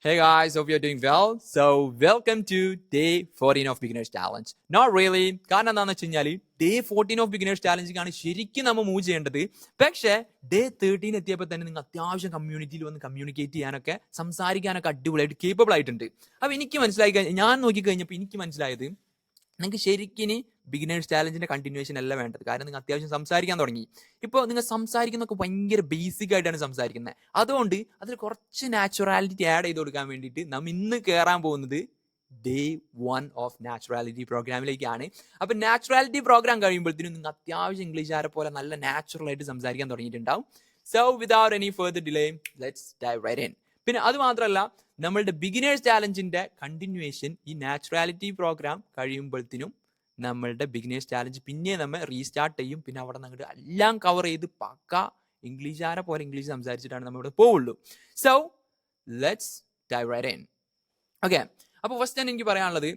Hey guys, hope you're doing well. So, welcome to day 14 of Beginners Challenge. Not really. കാരണം എന്താണെന്ന് വെച്ച് കഴിഞ്ഞാൽ day 14 of beginners ചാലഞ്ചിലാണ് ശരിക്കും നമ്മൾ മൂവ് ചെയ്യേണ്ടത്. പക്ഷേ ഡേ 13 എത്തിയപ്പോൾ തന്നെ നിങ്ങൾ അത്യാവശ്യം കമ്മ്യൂണിറ്റിയിൽ വന്ന് കമ്മ്യൂണിക്കേറ്റ് ചെയ്യാനൊക്കെ സംസാരിക്കാനൊക്കെ അടിപൊളിയായിട്ട് കേപ്പബിൾ ആയിട്ടുണ്ട്. അപ്പോൾ എനിക്ക് മനസ്സിലായി, ഞാൻ നോക്കിക്കഴിഞ്ഞപ്പോൾ എനിക്ക് മനസ്സിലായത് നിങ്ങൾക്ക് ശരിക്കും ബിഗിനേഴ്സ് ചാലഞ്ചിന്റെ കണ്ടിന്യൂവേഷൻ അല്ല വേണ്ടത്. കാരണം നിങ്ങൾ അത്യാവശ്യം സംസാരിക്കാൻ തുടങ്ങി. ഇപ്പോൾ നിങ്ങൾ സംസാരിക്കുന്നതൊക്കെ ഭയങ്കര ബേസിക് ആയിട്ടാണ് സംസാരിക്കുന്നത്. അതുകൊണ്ട് അതിൽ കുറച്ച് നാച്ചുറാലിറ്റി ആഡ് ചെയ്ത് കൊടുക്കാൻ വേണ്ടിയിട്ട് നാം ഇന്ന് കയറാൻ പോകുന്നത് ഡേ 1 ഓഫ് നാച്ചുറാലിറ്റി പ്രോഗ്രാമിലേക്കാണ്. അപ്പൊ നാച്ചുറാലിറ്റി പ്രോഗ്രാം കഴിയുമ്പോഴത്തേനും നിങ്ങൾ അത്യാവശ്യം ഇംഗ്ലീഷുകാരെ പോലെ നല്ല നാച്ചുറൽ ആയിട്ട് സംസാരിക്കാൻ തുടങ്ങിയിട്ടുണ്ടാവും. So without any further delay let's dive right in. പിന്നെ അത് മാത്രമല്ല, നമ്മളുടെ ബിഗിനേഴ്സ് ചാലഞ്ചിന്റെ കണ്ടിന്യൂവേഷൻ ഈ നാച്ചുറാലിറ്റി പ്രോഗ്രാം കഴിയുമ്പോഴത്തേനും നമ്മളുടെ ബിഗിനേഴ്സ് ചാലഞ്ച് പിന്നെ നമ്മൾ റീസ്റ്റാർട്ട് ചെയ്യും. പിന്നെ അവിടെ നിന്ന് എല്ലാം കവർ ചെയ്ത് പക്ക ഇംഗ്ലീഷുകാരെ പോലെ ഇംഗ്ലീഷ് സംസാരിച്ചിട്ടാണ് നമ്മൾ ഇവിടെ പോവുള്ളൂ. So let's dive right in. Okay, അപ്പോൾ ഫസ്റ്റ് തന്നെ എനിക്ക് പറയാനുള്ളത്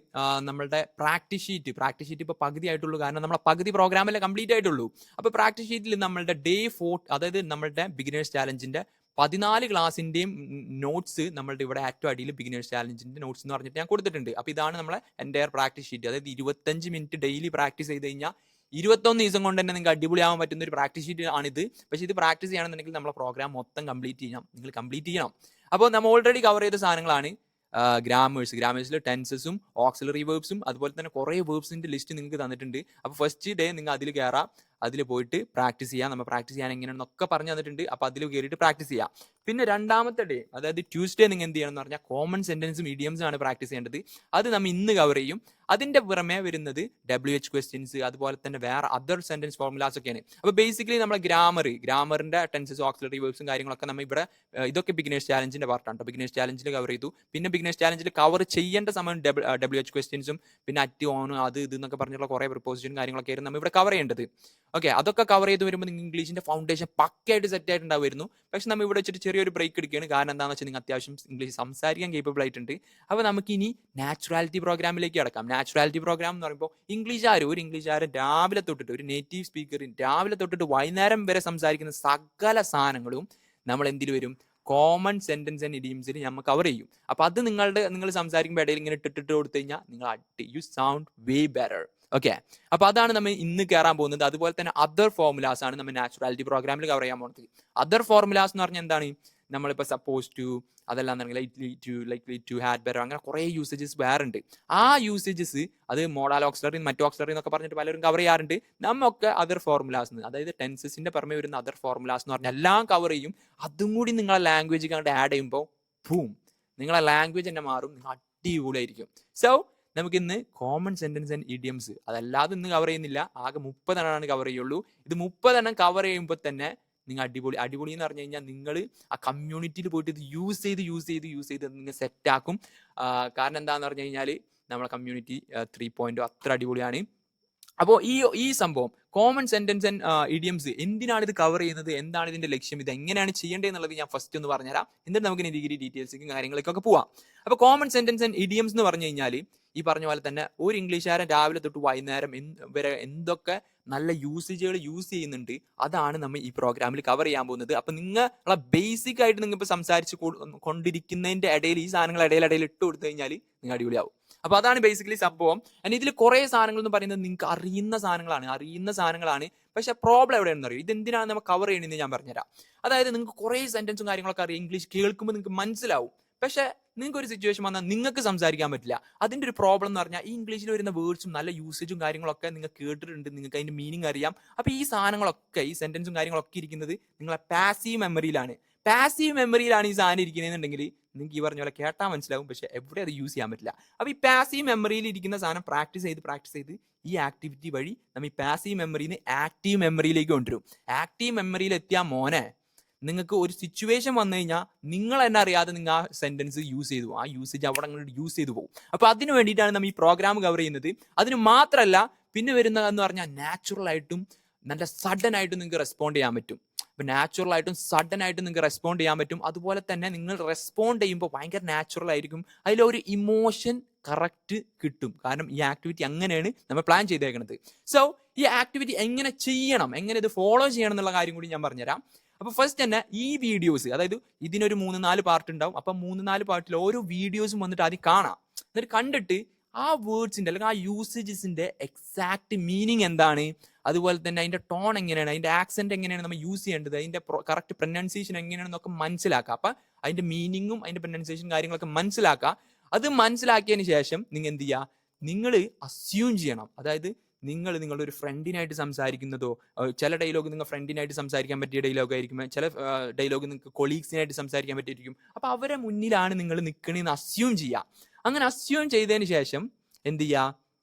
നമ്മളുടെ പ്രാക്ടീസ് ഷീറ്റ് ഇപ്പോൾ പകുതി ആയിട്ടുള്ളൂ. കാരണം നമ്മളെ പകുതി പ്രോഗ്രാമല്ലേ കംപ്ലീറ്റ് ആയിട്ടുള്ളൂ. അപ്പോൾ പ്രാക്ടീസ് ഷീറ്റിൽ നമ്മളുടെ ഡേ 4, അതായത് നമ്മളുടെ ബിഗിനേഴ്സ് ചാലഞ്ചിന്റെ 14 ക്ലാസിന്റെയും നോട്ട്സ് നമ്മളുടെ ഇവിടെ ഏറ്റവും അടിയിൽ ബിഗിനേഴ്സ് ചാലഞ്ചിന്റെ നോട്ട്സ് എന്ന് പറഞ്ഞിട്ട് ഞാൻ കൊടുത്തിട്ടുണ്ട്. അപ്പോൾ ഇതാണ് നമ്മളെ എൻ്റയർ പ്രാക്ടീസ് ഷീറ്റ്. അതായത് 25 മിനിറ്റ് ഡെയിലി പ്രാക്ടീസ് ചെയ്ത് കഴിഞ്ഞാൽ 21 ദിവസം കൊണ്ട് തന്നെ നിങ്ങൾക്ക് അടിപൊളിയാവാൻ പറ്റുന്ന ഒരു പ്രാക്ടീസ് ഷീറ്റ് ആണിത്. പക്ഷേ ഇത് പ്രാക്ടീസ് ചെയ്യണമെന്നുണ്ടെങ്കിൽ നമ്മളെ പ്രോഗ്രാം മൊത്തം കംപ്ലീറ്റ് ചെയ്യണം. അപ്പോൾ നമ്മൾ ഓൾറെഡി കവർ ചെയ്ത സാധനങ്ങളാണ് ഗ്രാമേഴ്സിൽ ടെൻസസും ഓക്സിലറി വേർബ്സും അതുപോലെ തന്നെ കുറേ വേർബ്സിന്റെ ലിസ്റ്റ് നിങ്ങൾക്ക് തന്നിട്ടുണ്ട്. അപ്പോൾ ഫസ്റ്റ് ഡേ നിങ്ങൾ അതിൽ കയറാം, അതിൽ പോയിട്ട് പ്രാക്ടീസ് ചെയ്യാം. നമ്മൾ പ്രാക്ടീസ് ചെയ്യാൻ എങ്ങനെയാണെന്നൊക്കെ പറഞ്ഞു തന്നിട്ടുണ്ട്. അപ്പോൾ അതിൽ കയറിയിട്ട് പ്രാക്ടീസ് ചെയ്യാം. പിന്നെ രണ്ടാമത്തെ ഡേ, അതായത് ട്യൂസ്ഡേ, നിങ്ങൾ എന്ത് ചെയ്യണം എന്ന് പറഞ്ഞാൽ കോമൺ സെന്റൻസും ഇഡിയംസും ആണ് പ്രാക്ടീസ് ചെയ്യേണ്ടത്. അത് നമ്മൾ ഇന്ന് കവർ ചെയ്യും. അതിന്റെ പുറമെ വരുന്നത് WH ക്വസ്റ്റ്യൻസ്, അതുപോലെ തന്നെ വേറെ അതർ സെന്റൻസ് ഫോർമുലാസ് ഒക്കെയാണ്. അപ്പോൾ ബേസിക്കലി നമ്മളെ ഗ്രാമറിന്റെ ടെൻസസ് ഓക്സിലറി വേർബ്സും കാര്യങ്ങളൊക്കെ നമ്മൾ ഇവിടെ ഇതൊക്കെ ബിഗിനേഴ്സ് ചാലഞ്ചിന്റെ പാർട്ടാണ്. ബിഗിനേഴ്സ് ചാലഞ്ചിൽ കവർ ചെയ്തു. പിന്നെ ബിഗിനേഴ്സ് ചാലഞ്ചിൽ കവർ ചെയ്യേണ്ട സമയം WH ക്വസ്റ്റ്യൻസും പിന്നെ അറ്റ് ഓൺ അത് ഇത് എന്നൊക്കെ പറഞ്ഞിട്ടുള്ള കുറേ പ്രിപ്പോസിഷനും കാര്യങ്ങളൊക്കെ ആയിരുന്നു നമ്മൾ ഇവിടെ കവർ ചെയ്യേണ്ടത്. ഓക്കെ, അതൊക്കെ കവർ ചെയ്ത് വരുമ്പോൾ നിങ്ങൾ ഇംഗ്ലീഷിന്റെ ഫൗണ്ടേഷൻ പക്കയായിട്ട് സെറ്റ് ആയിട്ടുണ്ടാവുമായിരുന്നു. പക്ഷെ നമ്മൾ ഇവിടെ വെച്ചിട്ട് ചെറിയൊരു ബ്രേക്ക് എടുക്കുകയാണ്. കാരണം എന്താണെന്ന് വെച്ചാൽ നിങ്ങൾ അത്യാവശ്യം ഇംഗ്ലീഷ് സംസാരിക്കാൻ കേപ്പബിൾ ആയിട്ടുണ്ട്. അപ്പോൾ നമുക്ക് ഇനി നാച്ചുറാലിറ്റി പ്രോഗ്രാമിലേക്ക് കടക്കാം. നാച്ചുറാലിറ്റി പ്രോഗ്രാം എന്ന് പറയുമ്പോൾ ഒരു ഇംഗ്ലീഷുകാരൻ രാവിലെ തൊട്ടിട്ട്, ഒരു നേറ്റീവ് സ്പീക്കറിന് രാവിലെ തൊട്ടിട്ട് വൈകുന്നേരം വരെ സംസാരിക്കുന്ന സകല സാധനങ്ങളും നമ്മൾ എന്തിൽ വരും? കോമൺ സെന്റൻസ് ആൻഡ് ഇഡിയംസിൽ നമ്മൾ കവർ ചെയ്യും. അപ്പോൾ അത് നിങ്ങൾ സംസാരിക്കുമ്പോൾ ഇടയിൽ ഇങ്ങനെ ഇട്ടിട്ട് കൊടുത്തു കഴിഞ്ഞാൽ you sound way better. Okay, അപ്പൊ അതാണ് നമ്മൾ ഇന്ന് കയറാൻ പോകുന്നത്. അതുപോലെ തന്നെ അതർ ഫോർമുലാസ് ആണ് നമ്മൾ നാച്ചുറാലിറ്റി പ്രോഗ്രാമിൽ കവർ ചെയ്യാൻ പോകുന്നത്. അതർ ഫോർമുലാസ് എന്ന് പറഞ്ഞാൽ എന്താണ്? നമ്മളിപ്പോൾ സപ്പോസ് ടു, അതല്ലാന്നുണ്ടെങ്കിൽ ലൈക്ലി ടു, ഹാഡ് ബെറ്റർ, അങ്ങനെ കുറേ യൂസേജസ് വേറെ ഉണ്ട്. ആ യൂസേജസ് അത് മോഡൽ ഓക്സിലറി, മറ്റു ഓക്സിലറി എന്നൊക്കെ പറഞ്ഞിട്ട് പലരും കവർ ചെയ്യാറുണ്ട്. നമ്മൊക്കെ അതർ ഫോർമുലാസ്, അതായത് ടെൻസസിന്റെ പുറമെ വരുന്ന അതർ ഫോർമുലാസ് എന്ന് പറഞ്ഞാൽ എല്ലാം കവർ ചെയ്യും. അതും കൂടി നിങ്ങളെ ലാംഗ്വേജ് കണ്ട് ആഡ് ചെയ്യുമ്പോൾ നിങ്ങളെ ലാംഗ്വേജ് തന്നെ മാറും, നിങ്ങൾ അടിപൊളിയായിരിക്കും. സോ നമുക്ക് ഇന്ന് കോമൺ സെന്റൻസ് ആൻഡ് ഇഡിയംസ് അതല്ലാതെ ഇന്ന് കവർ ചെയ്യുന്നില്ല. ആകെ 30 എണ്ണമാണ് കവർ ചെയ്യുള്ളൂ. ഇത് 30 എണ്ണം കവർ ചെയ്യുമ്പോൾ തന്നെ നിങ്ങൾ അടിപൊളി എന്ന് പറഞ്ഞു കഴിഞ്ഞാൽ നിങ്ങൾ ആ കമ്മ്യൂണിറ്റിയിൽ പോയിട്ട് ഇത് യൂസ് ചെയ്ത് നിങ്ങൾ സെറ്റാക്കും. കാരണം എന്താണെന്ന് പറഞ്ഞു കഴിഞ്ഞാൽ നമ്മളെ കമ്മ്യൂണിറ്റി 3.0 അത്ര അടിപൊളിയാണ്. അപ്പോൾ ഈ സംഭവം കോമൺ സെന്റൻസ് ആൻഡ് ഇഡിയംസ് എന്തിനാണ് ഇത് കവർ ചെയ്യുന്നത്, എന്താണ് ഇതിന്റെ ലക്ഷ്യം, ഇത് എങ്ങനെയാണ് ചെയ്യേണ്ടത് എന്നുള്ളത് ഞാൻ ഫസ്റ്റ് ഒന്ന് പറഞ്ഞുതരാം. എന്നിട്ട് നമുക്ക് ഡിഗ്രി ഡീറ്റെയിൽസിക്കും കാര്യങ്ങളിലേക്കൊക്കെ പോവാം. അപ്പോൾ കോമൺ സെന്റൻസ് ആൻഡ് ഇഡിയംസ് എന്ന് പറഞ്ഞു കഴിഞ്ഞാൽ ഈ പറഞ്ഞ പോലെ തന്നെ ഒരു ഇംഗ്ലീഷുകാരൻ രാവിലെ തൊട്ട് വൈകുന്നേരം വരെ എന്തൊക്കെ നല്ല യൂസേജുകൾ യൂസ് ചെയ്യുന്നുണ്ട് അതാണ് നമ്മൾ ഈ പ്രോഗ്രാമിൽ കവർ ചെയ്യാൻ പോകുന്നത്. അപ്പൊ നിങ്ങളെ ബേസിക് ആയിട്ട് നിങ്ങൾ ഇപ്പോൾ സംസാരിച്ച് കൊണ്ടിരിക്കുന്നതിന്റെ ഇടയിൽ ഈ സാധനങ്ങൾ ഇടയിൽ ഇട്ട് കൊടുത്തു കഴിഞ്ഞാൽ നിങ്ങൾ അടിപൊളിയാവും. അപ്പൊ അതാണ് ബേസിക്കലി സംഭവം. ആൻഡ് ഇതിൽ കുറേ സാധനങ്ങൾ എന്ന് പറയുന്നത് നിങ്ങൾക്ക് അറിയുന്ന സാധനങ്ങളാണ്. പക്ഷെ പ്രോബ്ലം എവിടെയാണെന്ന് അറിയും. ഇതെന്തിനാണ് നമ്മൾ കവർ ചെയ്യണമെന്ന് ഞാൻ പറഞ്ഞുതരാം. അതായത് നിങ്ങൾക്ക് കുറേ സെന്റൻസും കാര്യങ്ങളൊക്കെ അറിയാം, ഇംഗ്ലീഷ് കേൾക്കുമ്പോൾ നിങ്ങൾക്ക് മനസ്സിലാവും. പക്ഷെ നിങ്ങൾക്ക് ഒരു സിറ്റുവേഷൻ വന്നാൽ നിങ്ങൾക്ക് സംസാരിക്കാൻ പറ്റില്ല. അതിന്റെ ഒരു പ്രോബ്ലം എന്ന് പറഞ്ഞാൽ ഈ ഇംഗ്ലീഷിൽ വരുന്ന വേർഡ്സും നല്ല യൂസേജും കാര്യങ്ങളൊക്കെ നിങ്ങൾ കേട്ടിട്ടുണ്ട്, നിങ്ങൾക്ക് അതിന്റെ മീനിങ് അറിയാം. അപ്പൊ ഈ സാധനങ്ങളൊക്കെ, ഈ സെന്റൻസും കാര്യങ്ങളൊക്കെ ഇരിക്കുന്നത് നിങ്ങളെ പാസീവ് മെമ്മറിയിലാണ് ഈ സാധനം ഇരിക്കുന്നതെന്നുണ്ടെങ്കിൽ നിങ്ങൾക്ക് ഈ പറഞ്ഞ പോലെ കേട്ടാൽ മനസ്സിലാവും, പക്ഷെ എവിടെ അത് യൂസ് ചെയ്യാൻ പറ്റില്ല. അപ്പൊ ഈ പാസീവ് മെമ്മറിയിൽ ഇരിക്കുന്ന സാധനം പ്രാക്ടീസ് ചെയ്ത് ഈ ആക്ടിവിറ്റി വഴി നമ്മൾ ഈ പാസീവ് മെമ്മറിയിൽ നിന്ന് ആക്റ്റീവ് മെമ്മറിയിലേക്ക് കൊണ്ടുവരും. ആക്റ്റീവ് മെമ്മറിയിൽ എത്തിയാൽ മോനെ നിങ്ങൾക്ക് ഒരു സിറ്റുവേഷൻ വന്നു കഴിഞ്ഞാൽ നിങ്ങൾ തന്നെ അറിയാതെ നിങ്ങൾ ആ സെന്റൻസ് യൂസ് ചെയ്തു പോകും, ആ യൂസേജ് അവിടെ അങ്ങോട്ട് യൂസ് ചെയ്തു പോകും. അപ്പൊ അതിന് വേണ്ടിയിട്ടാണ് നമ്മൾ ഈ പ്രോഗ്രാം കവർ ചെയ്യുന്നത്. അതിന് മാത്രമല്ല പിന്നെ വരുന്നതെന്ന് പറഞ്ഞാൽ നാച്ചുറൽ ആയിട്ടും നല്ല സഡൻ ആയിട്ടും നിങ്ങൾക്ക് റെസ്പോണ്ട് ചെയ്യാൻ പറ്റും. അപ്പൊ നാച്ചുറൽ ആയിട്ടും സഡൻ ആയിട്ടും നിങ്ങൾക്ക് റെസ്പോണ്ട് ചെയ്യാൻ പറ്റും. അതുപോലെ തന്നെ നിങ്ങൾ റെസ്പോണ്ട് ചെയ്യുമ്പോൾ ഭയങ്കര നാച്ചുറൽ ആയിരിക്കും. അതിലൊരു ഇമോഷൻ കറക്റ്റ് കിട്ടും. കാരണം ഈ ആക്ടിവിറ്റി അങ്ങനെയാണ് നമ്മൾ പ്ലാൻ ചെയ്തേക്കുന്നത്. സോ ഈ ആക്ടിവിറ്റി എങ്ങനെ ചെയ്യണം, എങ്ങനെ ഇത് ഫോളോ ചെയ്യണം എന്നുള്ള കാര്യം കൂടി ഞാൻ പറഞ്ഞുതരാം. അപ്പൊ ഫസ്റ്റ് തന്നെ ഈ വീഡിയോസ്, അതായത് ഇതിനൊരു 3-4 പാർട്ട് ഉണ്ടാവും. അപ്പൊ 3-4 പാർട്ടിൽ ഓരോ വീഡിയോസും വന്നിട്ട് ആദ്യം കാണാം. എന്നിട്ട് കണ്ടിട്ട് ആ വേർഡ്സിന്റെ അല്ലെങ്കിൽ ആ യൂസേജസിന്റെ എക്സാക്ട് മീനിങ് എന്താണ്, അതുപോലെ തന്നെ അതിന്റെ ടോൺ എങ്ങനെയാണ്, അതിന്റെ ആക്സെന്റ് എങ്ങനെയാണ് നമ്മൾ യൂസ് ചെയ്യേണ്ടത്, അതിന്റെ കറക്റ്റ് പ്രൊനൗൺസിയേഷൻ എങ്ങനെയാണെന്നൊക്കെ മനസ്സിലാക്കുക. അപ്പൊ അതിന്റെ മീനിങ്ങും അതിന്റെ പ്രൊനൗൺസിയേഷൻ കാര്യങ്ങളൊക്കെ മനസ്സിലാക്കുക. അത് മനസ്സിലാക്കിയതിന് ശേഷം നിങ്ങൾ എന്ത് ചെയ്യുക, നിങ്ങൾ അസ്യൂം ചെയ്യണം. അതായത് നിങ്ങളുടെ ഒരു ഫ്രണ്ടിനായിട്ട് സംസാരിക്കുന്നതോ, ചില ഡയലോഗ് നിങ്ങൾ ഫ്രണ്ടിനായിട്ട് സംസാരിക്കാൻ പറ്റിയ ഡയലോഗ് ആയിരിക്കും, ചില ഡയലോഗ് നിങ്ങൾക്ക് കൊളീഗ്സിനായിട്ട് സംസാരിക്കാൻ പറ്റിയിരിക്കും. അപ്പൊ അവരെ മുന്നിലാണ് നിങ്ങൾ നിൽക്കണേന്ന് അസ്യൂം ചെയ്യുക. അങ്ങനെ അസ്യൂം ചെയ്തതിന് ശേഷം എന്ത് ചെയ്യുക,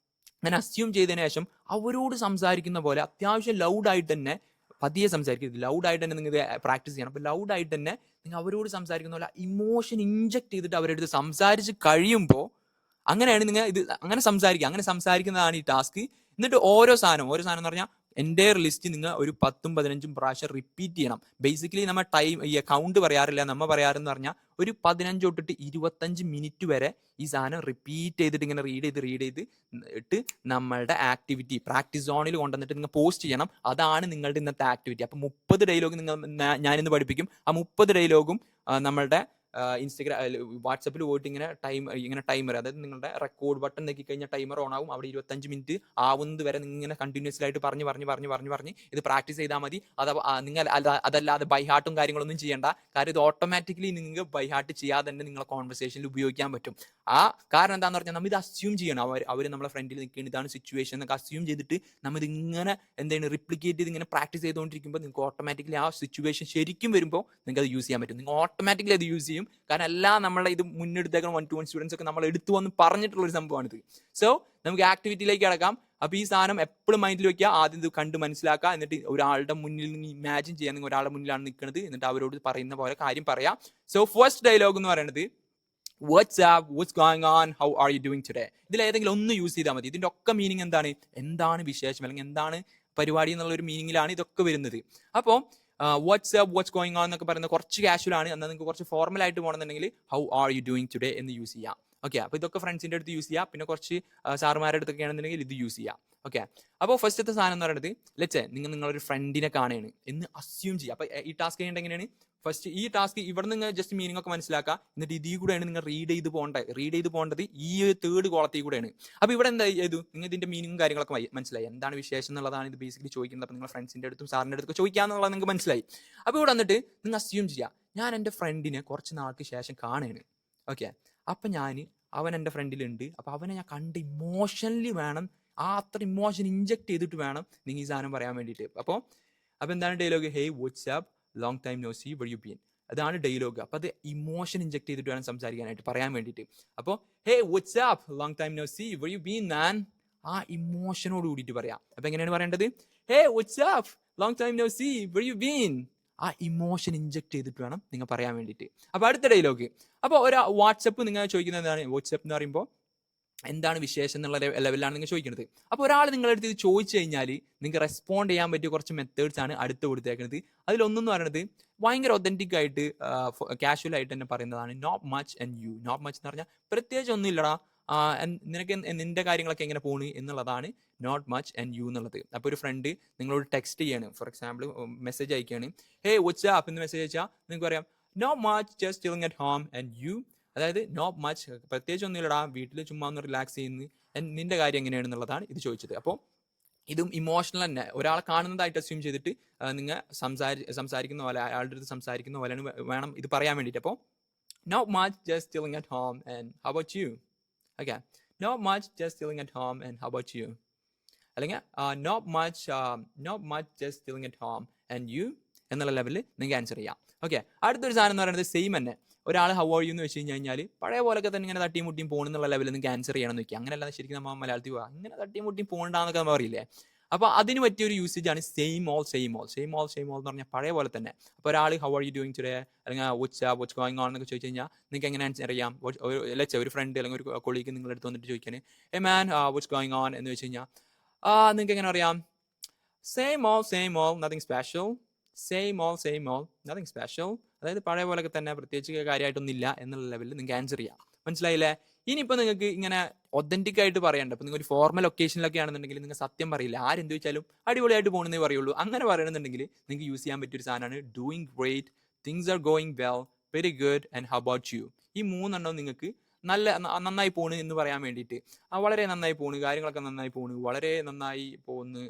അങ്ങനെ അസ്യൂം ചെയ്തതിന് ശേഷം അവരോട് സംസാരിക്കുന്ന പോലെ അത്യാവശ്യം ലൗഡായിട്ട് തന്നെ, പതിയെ സംസാരിക്കരുത്, ലൗഡായിട്ട് തന്നെ നിങ്ങൾ പ്രാക്ടീസ് ചെയ്യണം. അപ്പൊ ലൗഡായിട്ട് തന്നെ നിങ്ങൾ അവരോട് സംസാരിക്കുന്ന പോലെ ഇമോഷൻ ഇഞ്ചക്ട് ചെയ്തിട്ട് അവരുടെ അടുത്ത് സംസാരിച്ച് കഴിയുമ്പോൾ അങ്ങനെയാണ് നിങ്ങൾ ഇത് അങ്ങനെ സംസാരിക്കുക. അങ്ങനെ സംസാരിക്കുന്നതാണ് ഈ ടാസ്ക്. എന്നിട്ട് ഓരോ സാധനം എന്ന് പറഞ്ഞാൽ എൻ്റെ ലിസ്റ്റ് നിങ്ങൾ ഒരു 10-15 പ്രാവശ്യം റിപ്പീറ്റ് ചെയ്യണം. ബേസിക്കലി നമ്മൾ ടൈം ഈ കൗണ്ട് പറയാറില്ല, നമ്മൾ പറയാറെന്ന് പറഞ്ഞാൽ ഒരു 15 തൊട്ടിട്ട് 25 മിനിറ്റ് വരെ ഈ സാധനം റിപ്പീറ്റ് ചെയ്തിട്ട് ഇങ്ങനെ റീഡ് ചെയ്ത് ഇട്ട് നമ്മളുടെ ആക്ടിവിറ്റി പ്രാക്ടീസ് സോണിൽ കൊണ്ടുവന്നിട്ട് നിങ്ങൾ പോസ്റ്റ് ചെയ്യണം. അതാണ് നിങ്ങളുടെ ഇന്നത്തെ ആക്ടിവിറ്റി. അപ്പൊ 30 ഡയലോഗ് ഞാനിന്ന് പഠിപ്പിക്കും. ആ 30 ഡയലോഗും നമ്മളുടെ വാട്സപ്പിൽ പോയിട്ട് ഇങ്ങനെ ടൈമർ, അതായത് നിങ്ങളുടെ റെക്കോർഡ് ബട്ടൺ നോക്കി കഴിഞ്ഞാൽ ടൈമർ ഓൺ ആവും. അവിടെ 25 മിനിറ്റ് ആവുന്നത് വരെ നിങ്ങൾ ഇങ്ങനെ കണ്ടിന്യൂസ്ലി ആയിട്ട് പറഞ്ഞ് ഇത് പ്രാക്ടീസ് ചെയ്താൽ മതി. നിങ്ങൾ അതല്ലാതെ ബൈ ഹാർട്ടും കാര്യങ്ങളൊന്നും ചെയ്യേണ്ട. കാര്യം ഇത് ഓട്ടോമാറ്റിക്കലി നിങ്ങൾക്ക് ബൈ ഹാർട്ട് ചെയ്യാതെ തന്നെ നിങ്ങളെ കോൺവെർസേഷനിൽ ഉപയോഗിക്കാൻ പറ്റും. കാരണം എന്താണെന്ന് പറഞ്ഞാൽ നമ്മൾ ഇത് അസ്യൂം ചെയ്യണം. അവർ നമ്മളെ ഫ്രണ്ടിൽ നിൽക്കുകയാണ്, ഇതാണ് സിറ്റുവേഷൻ എന്നൊക്കെ അസ്യൂം ചെയ്തിട്ട് നമ്മൾ ഇതിങ്ങനെ എന്താണ് റിപ്ലിക്കേറ്റ് ചെയ്ത് ഇങ്ങനെ പ്രാക്ടീസ് ചെയ്തുകൊണ്ടിരിക്കുമ്പോൾ നിങ്ങൾക്ക് ഓട്ടോമാറ്റിക്കലി ആ സിറ്റുവേഷൻ ശരിക്കും വരുമ്പോൾ നിങ്ങൾക്ക് അത് യൂസ് ചെയ്യാൻ പറ്റും. നിങ്ങൾ ഓട്ടോമാറ്റിക്കലി അത് യൂസ് ചെയ്യും. കാരണം എല്ലാം നമ്മളെ ഇത് മുന്നെടുത്തേക്കുന്ന 1-to-1 സ്റ്റുഡൻസ് ഒക്കെ നമ്മൾ എടുത്തു വന്ന് പറഞ്ഞിട്ടുള്ള ഒരു സംഭവമാണിത്. സോ നമുക്ക് ആക്ടിവിറ്റിയിലേക്ക് കിടക്കാം. അപ്പൊ ഈ സാധനം എപ്പോഴും മൈൻഡിൽ വെക്കുക. ആദ്യം ഇത് കണ്ട് മനസ്സിലാക്കുക. എന്നിട്ട് ഒരാളുടെ മുന്നിൽ നിന്ന് ഇമാജിൻ ചെയ്യാൻ, നിങ്ങൾ ഒരാളുടെ മുന്നിലാണ് നിൽക്കുന്നത്, എന്നിട്ട് അവരോട് പറയുന്ന പോലെ കാര്യം പറയാം. സോ ഫസ്റ്റ് ഡയലോഗ് എന്ന് പറയുന്നത് what's up, what's going on, how are you doing today. ഇതിൽ ഏതെങ്കിലും ഒന്ന് യൂസ് ചെയ്താൽ മതി. ഇതിന്റെ ഒക്കെ മീനിങ് എന്താണ് വിശേഷം, അല്ലെങ്കിൽ എന്താണ് പരിപാടി എന്നുള്ള ഒരു മീനിങ്ങിലാണ് ഇതൊക്കെ വരുന്നത്. അപ്പോൾ വാട്ട്സ്ആപ്പ്, വാട്ട്സ് ഗോയിങ് ഓൺ എന്നൊക്കെ പറയുന്നത് കുറച്ച് കാഷ്വൽ ആണ്. എന്നാൽ നിങ്ങൾക്ക് കുറച്ച് ഫോർമൽ ആയിട്ട് പോകണമെന്നുണ്ടെങ്കിൽ how are you doing today എന്ന് യൂസ് ചെയ്യാം. ഓക്കെ, അപ്പോൾ ഇതൊക്കെ ഫ്രണ്ട്സിന്റെ അടുത്ത് യൂസ് ചെയ്യാം. പിന്നെ കുറച്ച് സാറുമാരുടെ അടുത്തൊക്കെ ആണെന്നുണ്ടെങ്കിൽ ഇത് യൂസ് ചെയ്യാം. ഓക്കെ, അപ്പോൾ ഫസ്റ്റത്തെ സാധനം എന്ന് പറയുന്നത് ലെറ്റ്സ് നിങ്ങളൊരു ഫ്രണ്ടിനെ കാണുകയാണ് എന്ന് അസ്യൂം ചെയ്യുക. അപ്പോൾ ഈ ടാസ്ക് ചെയ്യേണ്ടത് എങ്ങനെയാണ്, ഫസ്റ്റ് ഈ ടാസ്ക് ഇവിടെ നിങ്ങൾ ജസ്റ്റ് മീനിങ് ഒക്കെ മനസ്സിലാക്കുക. എന്നിട്ട് ഇതിൽ കൂടെയാണ് നിങ്ങൾ റീഡ് ചെയ്ത് പോകേണ്ടത് ഈ ഒരു തേർഡ് കോളത്തിൽ കൂടെയാണ്. അപ്പോൾ ഇവിടെ എന്താ ചെയ്തു, നിങ്ങൾ ഇതിന്റെ മീനിങ്ങും കാര്യങ്ങളൊക്കെ മനസ്സിലായി, എന്താണ് വിശേഷം എന്നുള്ളതാണ് ഇത് ബേസിക്കലി ചോദിക്കുന്നത്. അപ്പോൾ നിങ്ങൾ ഫ്രണ്ട്സിന്റെ അടുത്തും സാറിന്റെ അടുത്തൊക്കെ ചോദിക്കാന്നുള്ളത് നിങ്ങൾക്ക് മനസ്സിലായി. അപ്പോൾ ഇവിടെ വന്നിട്ട് നിങ്ങൾ അസ്യൂം ചെയ്യുക, ഞാൻ എൻ്റെ ഫ്രണ്ടിനെ കുറച്ച് നാൾക്ക് ശേഷം കാണുകയാണ്. ഓക്കെ, അപ്പം അവൻ എൻ്റെ ഫ്രണ്ടിലുണ്ട്. അപ്പോൾ അവനെ ഞാൻ കണ്ട് ഇമോഷണലി വേണം, അത്ര ഇമോഷൻ ഇഞ്ചക്ട് ചെയ്തിട്ട് വേണം നിങ്ങൾ ഈ സാധനം പറയാൻ വേണ്ടിയിട്ട്. അപ്പോൾ എന്താണ് dialogue, hey what's up, long time no see, where you been. അതാണ് ഡയലോഗ്. അപ്പോൾ അത് ഇമോഷൻ ഇഞ്ചക്ട് ചെയ്തിട്ട് വേണം സംസാരിക്കാനായിട്ട്, പറയാൻ വേണ്ടിയിട്ട്. അപ്പോൾ hey what's up, long time no see, where you been man, ആ ഇമോഷനോട് കൂടിയിട്ട് പറയാം. അപ്പോൾ എങ്ങനെയാണ് പറയേണ്ടത്, hey what's up, long time no see, where you been. ആ ഇമോഷൻ ഇഞ്ചക്ട് ചെയ്തിട്ട് വേണം നിങ്ങൾ പറയാൻ വേണ്ടിയിട്ട്. അപ്പോൾ അടുത്ത ഡയലോഗ്, അപ്പോൾ ഒരു വാട്സപ്പ് നിങ്ങൾ ചോദിക്കുന്നത് എന്താണ്, വാട്സപ്പ് എന്ന് പറയുമ്പോൾ എന്താണ് വിശേഷം എന്നുള്ള ലെവലിലാണ് നിങ്ങൾ ചോദിക്കുന്നത്. അപ്പോൾ ഒരാൾ നിങ്ങളുടെ അടുത്ത് ഇത് ചോദിച്ചു കഴിഞ്ഞാൽ നിങ്ങൾക്ക് റെസ്പോണ്ട് ചെയ്യാൻ പറ്റിയ കുറച്ച് മെത്തേഡ്സ് ആണ് അടുത്ത് കൊടുത്തേക്കുന്നത്. അതിലൊന്നെന്ന് പറയുന്നത് ഭയങ്കര ഒതന്റിക് ആയിട്ട് കാഷ്വൽ ആയിട്ട് തന്നെ പറയുന്നതാണ് not much and you. Not much എന്ന് പറഞ്ഞാൽ പ്രത്യേകിച്ച് ഒന്നും ഇല്ലടാ, നിനക്ക് നിന്റെ കാര്യങ്ങളൊക്കെ എങ്ങനെ പോണ് എന്നുള്ളതാണ് നോട്ട് മച്ച് ആൻഡ് യു എന്നുള്ളത്. അപ്പോൾ ഒരു ഫ്രണ്ട് നിങ്ങളോട് ടെക്സ്റ്റ് ചെയ്യാണ്, ഫോർ എക്സാമ്പിൾ മെസ്സേജ് അയക്കുകയാണ്, ഹേ വാട്ട്സ്ആപ്പ് എന്ന് മെസ്സേജ് അയച്ചാൽ നിങ്ങൾക്ക് പറയാം not much, just chilling at home and you. അതായത് നോട്ട് മച്ച്, പ്രത്യേകിച്ച് ഒന്നുമില്ലടാ, വീട്ടിൽ ചുമ്മാ ഒന്ന് റിലാക്സ് ചെയ്യുന്നു, നിന്റെ കാര്യം എങ്ങനെയാണെന്നുള്ളതാണ് ഇത് ചോദിച്ചത്. അപ്പോൾ ഇതും ഇമോഷണൽ തന്നെ, ഒരാളെ കാണുന്നതായിട്ട് അസ്യൂം ചെയ്തിട്ട് നിങ്ങൾ സംസാരിക്കുന്ന പോലെ, അയാളുടെ അടുത്ത് സംസാരിക്കുന്ന പോലെയാണ് വേണം ഇത് പറയാൻ വേണ്ടിയിട്ട്. അപ്പോൾ not much, just chilling at home and how about you. Okay, not much, just chilling at home and how about you. അല്ലെങ്കിൽ not much, just chilling at home and you എന്നുള്ള ലെവലിൽ നിങ്ങൾക്ക് ആൻസർ ചെയ്യാം. ഓക്കെ, അടുത്തൊരു സാധനം എന്ന് പറയുന്നത് same തന്നെ, ഒരാൾ ഹൗ ആർ യു എന്ന് വെച്ച് കഴിഞ്ഞാൽ പഴയ പോലൊക്കെ തന്നെ ഇങ്ങനെ തട്ടിയും മുട്ടിയും പോകുന്നുള്ള ലെവലിൽ നിങ്ങൾക്ക് ആൻസർ ചെയ്യണമെന്ന് വെക്കുക. അങ്ങനെയല്ലാതെ ശരിക്കും നമ്മൾ മലയാളത്തിൽ പോകാം, ഇങ്ങനെ തട്ടിയും മുട്ടിയും പോകണ്ടെന്നൊക്കെ നമ്മൾ പറയില്ലേ. അപ്പോൾ അതിന് പറ്റിയൊരു യൂസേജ് ആണ് സെയിം ഓൾ എന്ന് പറഞ്ഞാൽ പഴയ പോലെ തന്നെ. അപ്പോൾ ഒരാൾ how are you doing today അല്ലെങ്കിൽ വാട്ട്സ് ഗോയിങ് ഓൺ എന്നൊക്കെ ചോദിച്ചു കഴിഞ്ഞാൽ നിങ്ങൾക്ക് എങ്ങനെ ആൻസർ ചെയ്യാം. ഒരു ഫ്രണ്ട് അല്ലെങ്കിൽ ഒരു കൊളീഗ് നിങ്ങളുടെ അടുത്ത് വന്നിട്ട് ചോദിക്കാൻ a man watts going on എന്ന് വെച്ച് കഴിഞ്ഞാൽ നിങ്ങൾക്ക് എങ്ങനെ അറിയാം, same all nothing special, same all nothing special. അതായത് പഴയ പോലൊക്കെ തന്നെ, പ്രത്യേകിച്ച് കാര്യമായിട്ടൊന്നും ഇല്ല എന്നുള്ള ലെവലിൽ നിങ്ങൾക്ക് ആൻസർ ചെയ്യാം. മനസ്സിലായില്ലേ? ഇനിയിപ്പോൾ നിങ്ങൾക്ക് ഇങ്ങനെ ഒതന്റിക് ആയിട്ട് പറയണ്ട. ഇപ്പൊ നിങ്ങൾ ഒരു ഫോർമൽ ഒക്കേഷനിലൊക്കെ ആണെന്നുണ്ടെങ്കിൽ നിങ്ങൾ സത്യം പറയില്ല, ആരെന്ത് ചോദിച്ചാലും അടിപൊളിയായിട്ട് പോകണമെന്നേ പറയുള്ളൂ. അങ്ങനെ പറയണമെന്നുണ്ടെങ്കിൽ നിങ്ങൾക്ക് യൂസ് ചെയ്യാൻ പറ്റിയ ഒരു സാധനമാണ് doing great, things are going well, very good and how about U. ഈ മൂന്നെണ്ണം നിങ്ങൾക്ക് നന്നായി പോണ് എന്ന് പറയാൻ വേണ്ടിയിട്ട്, വളരെ നന്നായി പോണ്, കാര്യങ്ങളൊക്കെ നന്നായി പോണ്, വളരെ നന്നായി പോകുന്നു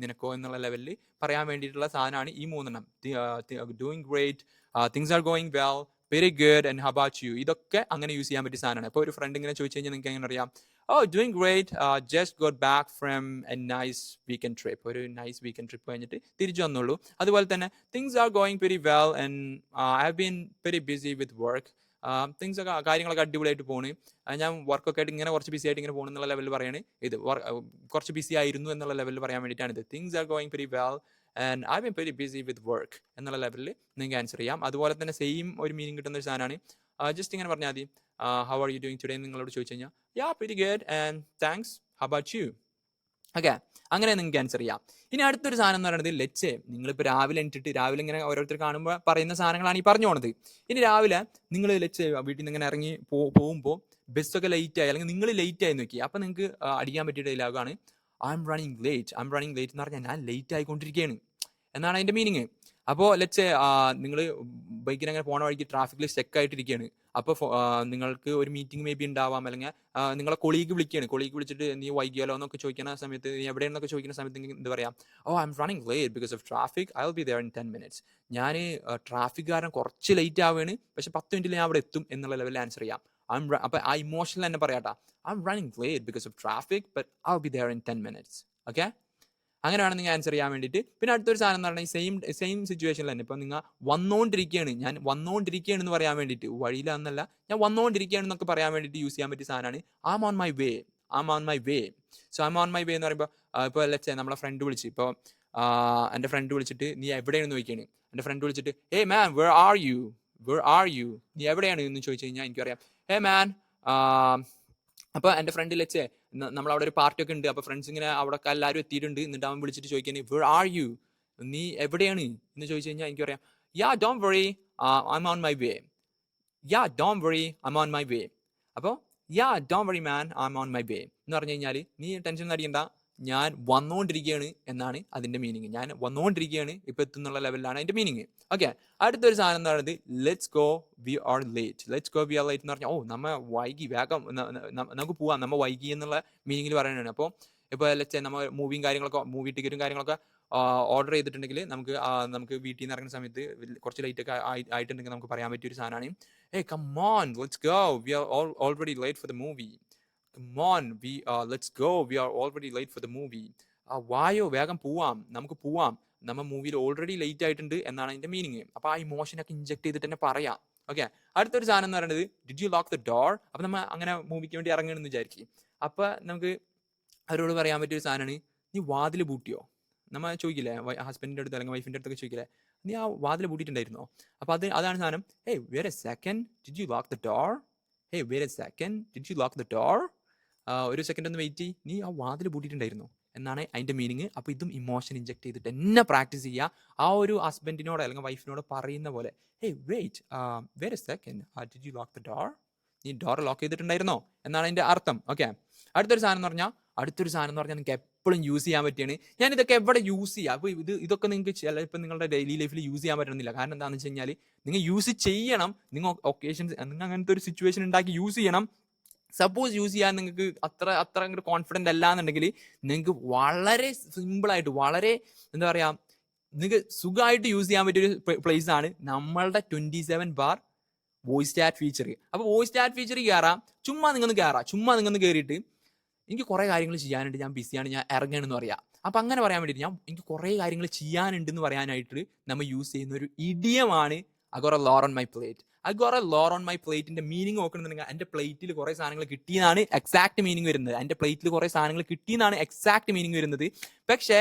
നിനക്കോ എന്നുള്ള ലെവലിൽ പറയാൻ വേണ്ടിയിട്ടുള്ള സാധനമാണ് ഈ മൂന്നെണ്ണം. Doing great, things are going well, very good and how about U. ഇതൊക്കെ അങ്ങനെ യൂസ് ചെയ്യാൻ പറ്റിയ സാധനമാണ്. ഇപ്പോൾ ഒരു ഫ്രണ്ട് ഇങ്ങനെ ചോദിച്ചു കഴിഞ്ഞാൽ നിങ്ങൾക്ക് എങ്ങനെ അറിയാം? Oh doing great, just got back from a nice weekend trip. ഒരു നൈസ് വീക്കെൻഡ് ട്രിപ്പ് കഴിഞ്ഞിട്ട് തിരിച്ചു വന്നുള്ളൂ. അതുപോലെ തന്നെ things are going very well and I have been very busy with work. Things ഒക്കെ കാര്യങ്ങളൊക്കെ അടിപൊളിയായിട്ട് പോണ്, ഞാൻ വർക്കൊക്കെ ആയിട്ട് ഇങ്ങനെ കുറച്ച് ബിസി ആയിട്ട് ഇങ്ങനെ പോകണം എന്നുള്ള ലെവലിൽ പറയാണ്. ഇത് കുറച്ച് ബിസി ആയിരുന്നു എന്നുള്ള ലെവലിൽ പറയാൻ വേണ്ടിയിട്ടാണ് ഇത്. Things are going very well and I been very busy with work എന്നുള്ള ലെവലിൽ നിങ്ങൾക്ക് ആൻസർ ചെയ്യാം. അതുപോലെ തന്നെ സെയിം ഒരു മീനിങ് കിട്ടുന്ന ഒരു സാധനമാണ്. ജസ്റ്റ് ഇങ്ങനെ പറഞ്ഞാൽ മതി, how are you doing today നിങ്ങളോട് ചോദിച്ചു കഴിഞ്ഞാൽ yeah very good and thanks, how about you. Okay, അങ്ങനെ നിങ്ങൾക്ക് ആൻസർ ചെയ്യാം. ഇനി അടുത്തൊരു സാധനം എന്ന് പറയുന്നത്, ലെറ്റ്സ് നിങ്ങളിപ്പോൾ രാവിലെ എണീറ്റിട്ട് രാവിലെ ഇങ്ങനെ ഓരോരുത്തർ കാണുമ്പോൾ പറയുന്ന സാധനങ്ങളാണ് ഈ പറഞ്ഞു പോണത്. ഇനി രാവിലെ നിങ്ങൾ ലെറ്റ്സ് വീട്ടിൽ നിന്ന് ഇങ്ങനെ ഇറങ്ങി പോകുമ്പോൾ ബസ്സൊക്കെ ലേറ്റ് ആയി, അല്ലെങ്കിൽ നിങ്ങൾ ലേറ്റ് ആയി നോക്കി, അപ്പം നിങ്ങൾക്ക് അടിക്കാൻ പറ്റിയ ഡയലോഗാണ് I'm running late. I'm running late എന്ന് പറഞ്ഞാൽ ഞാൻ ലേറ്റ് ആയിക്കൊണ്ടിരിക്കുകയാണ് എന്നാണ് അതിൻ്റെ മീനിങ്. അപ്പോൾ ലെറ്റ്സ് നിങ്ങൾ ബൈക്കിൽ അങ്ങനെ പോണ വഴിക്ക് ട്രാഫിക്കിൽ സ്റ്റക്ക് ആയിട്ടിരിക്കുകയാണ്. അപ്പോൾ നിങ്ങൾക്ക് ഒരു മീറ്റിംഗ് മേ ബി ഉണ്ടാവാം, അല്ലെങ്കിൽ നിങ്ങളെ കൊളീഗ് വിളിക്കുകയാണ്. കൊളീഗ് വിളിച്ചിട്ട് നീ വൈകിയാലോ എന്നൊക്കെ ചോദിക്കുന്ന സമയത്ത്, നീ എവിടെയെന്നൊക്കെ ചോദിക്കുന്ന സമയത്ത് എന്താ പറയാം? Oh I'm running late because of traffic, I will be there in 10 minutes. ഞാൻ ട്രാഫിക് കാരണം കുറച്ച് ലേറ്റ് ആവുകയാണ്, പക്ഷെ 10 മിനിറ്റിൽ ഞാൻ അവിടെ എത്തും എന്നുള്ള ലെവലിൽ ആൻസർ ചെയ്യാം. അപ്പോൾ ആ ഇമോഷണൽ തന്നെ പറയാട്ടാ, I'm running late because of traffic but I will be there in 10 minutes. Okay, അങ്ങനെ വേണം നിങ്ങൾ ആൻസർ ചെയ്യാൻ വേണ്ടിയിട്ട്. പിന്നെ അടുത്തൊരു സാധനം എന്ന് പറഞ്ഞാൽ സെയിം സിറ്റുവേഷനിൽ തന്നെ, ഇപ്പം നിങ്ങൾ വന്നുകൊണ്ടിരിക്കുകയാണ്, ഞാൻ വന്നുകൊണ്ടിരിക്കുകയാണ് എന്ന് പറയാൻ വേണ്ടിയിട്ട്, വഴിയിലാന്നല്ല, ഞാൻ വന്നുകൊണ്ടിരിക്കുകയാണ് എന്നൊക്കെ പറയാൻ വേണ്ടിയിട്ട് യൂസ് ചെയ്യാൻ പറ്റിയ സാധനമാണ് I am on my way. I am on my way. So I am on my way എന്ന് പറയുമ്പോൾ, ഇപ്പോൾ ലെറ്റ്സ് സേ നമ്മളെ ഫ്രണ്ട് വിളിച്ച്, ഇപ്പോൾ എൻ്റെ ഫ്രണ്ട് വിളിച്ചിട്ട് നീ എവിടെയാണെന്ന് ചോദിക്കുകയാണ്. എൻ്റെ ഫ്രണ്ട് വിളിച്ചിട്ട് hey man where are you, where are you, നീ എവിടെയാണ് എന്ന് ചോദിച്ചു കഴിഞ്ഞാൽ എനിക്കറിയാം ഹേ മാൻ. അപ്പോൾ എൻ്റെ ഫ്രണ്ട് ലെറ്റ്സ് സേ നമ്മളവിടെ ഒരു പാർട്ടി ഒക്കെ ഉണ്ട്, അപ്പോൾ ഫ്രണ്ട്സ് ഇങ്ങനെ അവിടെ എല്ലാവരും എത്തിയിട്ടുണ്ട്, എന്നിട്ട് അവൻ വിളിച്ചിട്ട് ചോദിക്കാൻ വേർ ആർ യു, നീ എവിടെയാണ് എന്ന് ചോദിച്ചു കഴിഞ്ഞാൽ എനിക്ക് പറയാം yeah don't worry I'm on my way. Yeah don't worry I'm on my way. അപ്പോൾ yeah don't worry man I'm on my way എന്ന് പറഞ്ഞു കഴിഞ്ഞാൽ നീ ടെൻഷൻ അടിക്കണ്ട, ഞാൻ വന്നുകൊണ്ടിരിക്കുകയാണ് എന്നാണ് അതിൻ്റെ മീനിങ്. ഞാൻ വന്നുകൊണ്ടിരിക്കുകയാണ്, ഇപ്പോൾ എത്തുന്നുള്ള ലെവലിലാണ് അതിൻ്റെ മീനിങ്. ഓക്കെ, അടുത്തൊരു സാധനം എന്ന് പറയുന്നത് let's go we are late. Let's go we are late എന്ന് പറഞ്ഞാൽ ഓ നമ്മ വൈകി, വേഗം നമുക്ക് പോവാം, നമ്മ വൈകി എന്നുള്ള മീനിങ്ങിൽ പറയുന്നതാണ്. അപ്പോൾ ഇപ്പോൾ ലെറ്റ്സ് നമ്മൾ മൂവി ടിക്കറ്റും കാര്യങ്ങളൊക്കെ ഓർഡർ ചെയ്തിട്ടുണ്ടെങ്കിൽ നമുക്ക് വീട്ടിൽ നിന്ന് ഇറങ്ങുന്ന സമയത്ത് കുറച്ച് ലേറ്റ് ഒക്കെ ആയിട്ടുണ്ടെങ്കിൽ നമുക്ക് പറയാൻ പറ്റിയ ഒരു സാധനമാണ് eh come on let's go we are already late for the movie. Come on, let's go. We are already late for the movie. വായോ വേഗം പോവാം, നമുക്ക് പോവാം, നമ്മൾ മൂവിയിൽ ഓൾറെഡി ലേറ്റ് ആയിട്ടുണ്ട് എന്നാണ് അതിന്റെ മീനിങ്. അപ്പോൾ ആ ഇമോഷനൊക്കെ ഇഞ്ചെക്ട് ചെയ്തിട്ട് തന്നെ പറയാം. ഓക്കെ, അടുത്തൊരു സാധനം എന്ന് പറയുന്നത് did you lock the door. അപ്പോൾ നമ്മൾ അങ്ങനെ മൂവിക്ക് വേണ്ടി ഇറങ്ങണമെന്ന് വിചാരിക്കും. അപ്പോൾ നമുക്ക് അവരോട് പറയാൻ പറ്റിയൊരു സാധനമാണ് നീ വാതിൽ പൂട്ടിയോ. നമ്മൾ ചോദിക്കില്ലേ ഹസ്ബൻഡിൻ്റെ അടുത്ത് അല്ലെങ്കിൽ വൈഫിൻ്റെ അടുത്തൊക്കെ ചോദിക്കില്ലേ നീ ആ വാതിൽ പൂട്ടിയിട്ടുണ്ടായിരുന്നോ. അപ്പോൾ അതാണ് സാധനം. Hey wait a second, did you lock the door. Hey wait a second, did you lock the door. ഒരു സെക്കൻഡ് ഒന്ന് വെയിറ്റ് ചെയ്യ്, നീ ആ വാതിൽ പൂട്ടിയിട്ടുണ്ടായിരുന്നു എന്നാണ് അതിൻ്റെ മീനിങ്. അപ്പോൾ ഇതും ഇമോഷൻ ഇഞ്ചെക്ട് ചെയ്തിട്ട് എന്നെ പ്രാക്ടീസ് ചെയ്യുക. ആ ഒരു ഹസ്ബൻഡിനോട് അല്ലെങ്കിൽ വൈഫിനോട് പറയുന്ന പോലെ hey wait a second, did you lock the door. നീ ഡോർ ലോക്ക് ചെയ്തിട്ടുണ്ടായിരുന്നോ എന്നാണ് അതിൻ്റെ അർത്ഥം. ഓക്കെ, അടുത്തൊരു സാധനം എന്ന് പറഞ്ഞാൽ നിങ്ങൾക്ക് എപ്പോഴും യൂസ് ചെയ്യാൻ പറ്റിയാണ്. ഞാൻ ഇതൊക്കെ എവിടെ യൂസ് ചെയ്യുക. അപ്പോൾ ഇതൊക്കെ നിങ്ങൾക്ക് ചിലപ്പോൾ നിങ്ങളുടെ ഡെയിലി ലൈഫിൽ യൂസ് ചെയ്യാൻ പറ്റുന്നില്ല. കാരണം എന്താണെന്ന് വെച്ച് കഴിഞ്ഞാൽ നിങ്ങൾ യൂസ് ചെയ്യണം. നിങ്ങൾ ഒക്കേഷൻസ് നിങ്ങൾ അങ്ങനത്തെ ഒരു സിറ്റുവേഷൻ ഉണ്ടാക്കി യൂസ് ചെയ്യണം. സപ്പോസ് യൂസ് ചെയ്യാൻ നിങ്ങൾക്ക് അത്ര അങ്ങോട്ട് കോൺഫിഡൻ്റ് അല്ല എന്നുണ്ടെങ്കിൽ നിങ്ങൾക്ക് വളരെ സിമ്പിളായിട്ട്, വളരെ എന്താ പറയുക, നിങ്ങൾക്ക് സുഖമായിട്ട് യൂസ് ചെയ്യാൻ പറ്റിയൊരു പ്ലേസ് ആണ് നമ്മളുടെ 27 ബാർ വോയിസ് ചാറ്റ് ഫീച്ചർ. അപ്പോൾ വോയിസ് ചാറ്റ് ഫീച്ചർ കയറാം, ചുമ്മാ നിങ്ങൊന്ന് കയറിയിട്ട് എനിക്ക് കുറേ കാര്യങ്ങൾ ചെയ്യാനുണ്ട്, ഞാൻ ബിസിയാണ്, ഞാൻ ഇറങ്ങണമെന്ന് പറയാം. അപ്പം അങ്ങനെ പറയാൻ വേണ്ടിയിട്ട് എനിക്ക് കുറേ കാര്യങ്ങൾ ചെയ്യാനുണ്ടെന്ന് പറയാനായിട്ട് നമ്മൾ യൂസ് ചെയ്യുന്ന ഒരു ഇഡിയമാണ് I got a lot on my plate. I got a lot on my plate. ന്റെ മീനിങ് നോക്കണമെന്നുണ്ടെങ്കിൽ എൻ്റെ പ്ലേറ്റിൽ കുറേ സാധനങ്ങൾ കിട്ടിയെന്നാണ് എക്സാക്ട് മീനിങ് വരുന്നത്. എൻ്റെ പ്ലേറ്റിൽ കുറേ സാധനങ്ങൾ കിട്ടിയെന്നാണ് എക്സാക്ട് മീനിങ് വരുന്നത്. പക്ഷേ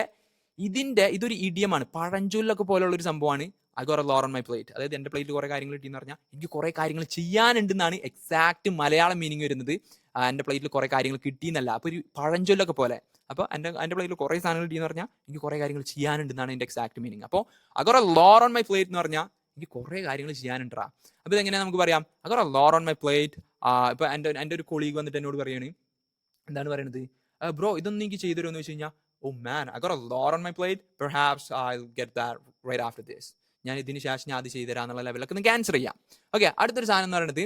ഇതൊരു ഇഡിയമാണ്, പഴഞ്ചൊല്ലൊക്കെ പോലുള്ള ഒരു സംഭവമാണ് I got a lot on my plate. അതായത് എൻ്റെ പ്ലേറ്റിൽ കുറേ കാര്യങ്ങൾ കിട്ടിയെന്ന് പറഞ്ഞാൽ എനിക്ക് കുറേ കാര്യങ്ങൾ ചെയ്യാനുണ്ടെന്നാണ് എക്സാക്ട് മലയാളം മീനിങ് വരുന്നത്. എൻ്റെ പ്ലേറ്റിൽ കുറേ കാര്യങ്ങൾ കിട്ടിയെന്നല്ല. അപ്പോൾ ഒരു പഴഞ്ചൊല്ലൊക്കെ പോലെ. അപ്പോൾ എൻ്റെ പ്ലേറ്റിൽ കുറേ സാധനങ്ങൾ കിട്ടിയെന്ന് പറഞ്ഞാൽ എനിക്ക് കുറേ കാര്യങ്ങൾ ചെയ്യാനുണ്ടെന്നാണ് എൻ്റെ എക്സാക്ട് മീനിങ്. അപ്പോൾ I got a lot on my plate എന്ന് പറഞ്ഞാൽ എനിക്ക് കുറേ കാര്യങ്ങൾ ചെയ്യാനുണ്ടാ. അപ്പോൾ ഇതെങ്ങനെയാണ് നമുക്ക് പറയാം, I got a lot on my plate. ഇപ്പോൾ എൻ്റെ ഒരു കൊളീഗ് വന്നിട്ട് എന്നോട് പറയുകയാണ്, എന്താണ് പറയണത്, ബ്രോ ഇതൊന്നും എനിക്ക് ചെയ്തു തരുമെന്ന് വെച്ച് കഴിഞ്ഞാൽ, ഓ മാൻ I got a lot on my plate, perhaps I'll get that right after this. ഞാൻ ഇതിന് ശേഷം ഞാൻ അത് ചെയ്തു തരാം എന്നുള്ള ലെവലൊക്കെ നിങ്ങൾക്ക് ആൻസർ ചെയ്യാം. ഓക്കെ, അടുത്തൊരു സാധനം എന്ന് പറയുന്നത്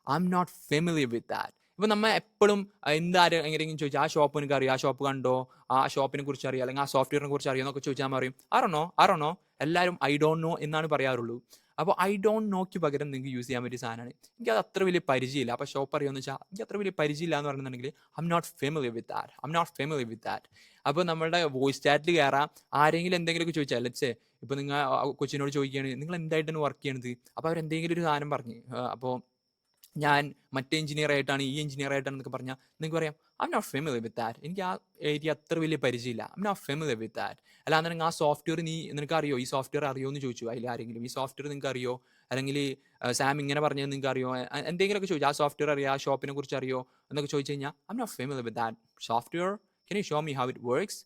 I M not familiar with that. ഇപ്പം നമ്മൾ എപ്പോഴും എന്താരും എങ്ങനെയെങ്കിലും ചോദിച്ചാൽ ആ ഷോപ്പ് എനിക്ക് അറിയാം, ആ ഷോപ്പ് കണ്ടോ, ആ ഷോപ്പിനെ കുറിച്ച് അറിയാം, അല്ലെങ്കിൽ ആ സോഫ്റ്റ്വെയറിനെ കുറിച്ച് അറിയാം എന്നൊക്കെ ചോദിച്ചാൽ പറയും അറിയണോ. എല്ലാവരും ഐ ഡോണ്ട് നോ എന്നാണ് പറയാറുള്ളൂ. അപ്പോൾ ഐ ഡോണ്ട് നോക്ക് പകരം നിങ്ങൾക്ക് യൂസ് ചെയ്യാൻ പറ്റിയ സാധനമാണ്. എനിക്കത് അത്ര വലിയ പരിചയമില്ല. അപ്പോൾ ഷോപ്പ് അറിയാമെന്ന് വെച്ചാൽ എനിക്ക് അത്ര വലിയ പരിചയമില്ല എന്ന് പറഞ്ഞിട്ടുണ്ടെങ്കിൽ I M not familiar with that. അപ്പോൾ നമ്മളുടെ വോയിസ് ചാറ്റിൽ കയറാം, ആരെങ്കിലും എന്തെങ്കിലുമൊക്കെ ചോദിച്ചാൽ, ലെറ്റ്സ് സേ ഇപ്പോൾ നിങ്ങൾ കൊച്ചിനോട് ചോദിക്കുകയാണ് നിങ്ങൾ എന്തായിട്ടാണ് വർക്ക് ചെയ്യണത്, അപ്പോൾ അവരെന്തെങ്കിലും ഒരു സാധനം പറഞ്ഞ്, അപ്പോൾ ഞാൻ മറ്റേ എഞ്ചിനീയർ ആയിട്ടാണ്, ഈ എഞ്ചിനീയർ ആയിട്ടാണെന്നൊക്കെ പറഞ്ഞാൽ നിങ്ങൾക്ക് പറയാം I M not familiar with that, എനിക്ക് ആ ഏരിയ അത്ര വലിയ പരിചയമില്ല, I M not familiar with that. അല്ലാന്നുണ്ടെങ്കിൽ ആ സോഫ്റ്റ്വെയർ നിനക്ക് അറിയോ, ഈ സോഫ്റ്റ്വെയർ അറിയോ എന്ന് ചോദിച്ചു അതിൽ ആരെങ്കിലും, ഈ സോഫ്റ്റ്വെയർ നിങ്ങൾക്ക് അറിയോ, അല്ലെങ്കിൽ സാം ഇങ്ങനെ പറഞ്ഞത് നിങ്ങൾക്ക് അറിയോ, എന്തെങ്കിലുമൊക്കെ ചോദിച്ചു, ആ സോഫ്റ്റ്വെയർ അറിയോ, ആ ഷോപ്പിനെ കുറിച്ച് അറിയോ എന്നൊക്കെ ചോദിച്ചു കഴിഞ്ഞാൽ I M not familiar with that software, can you show me how it works.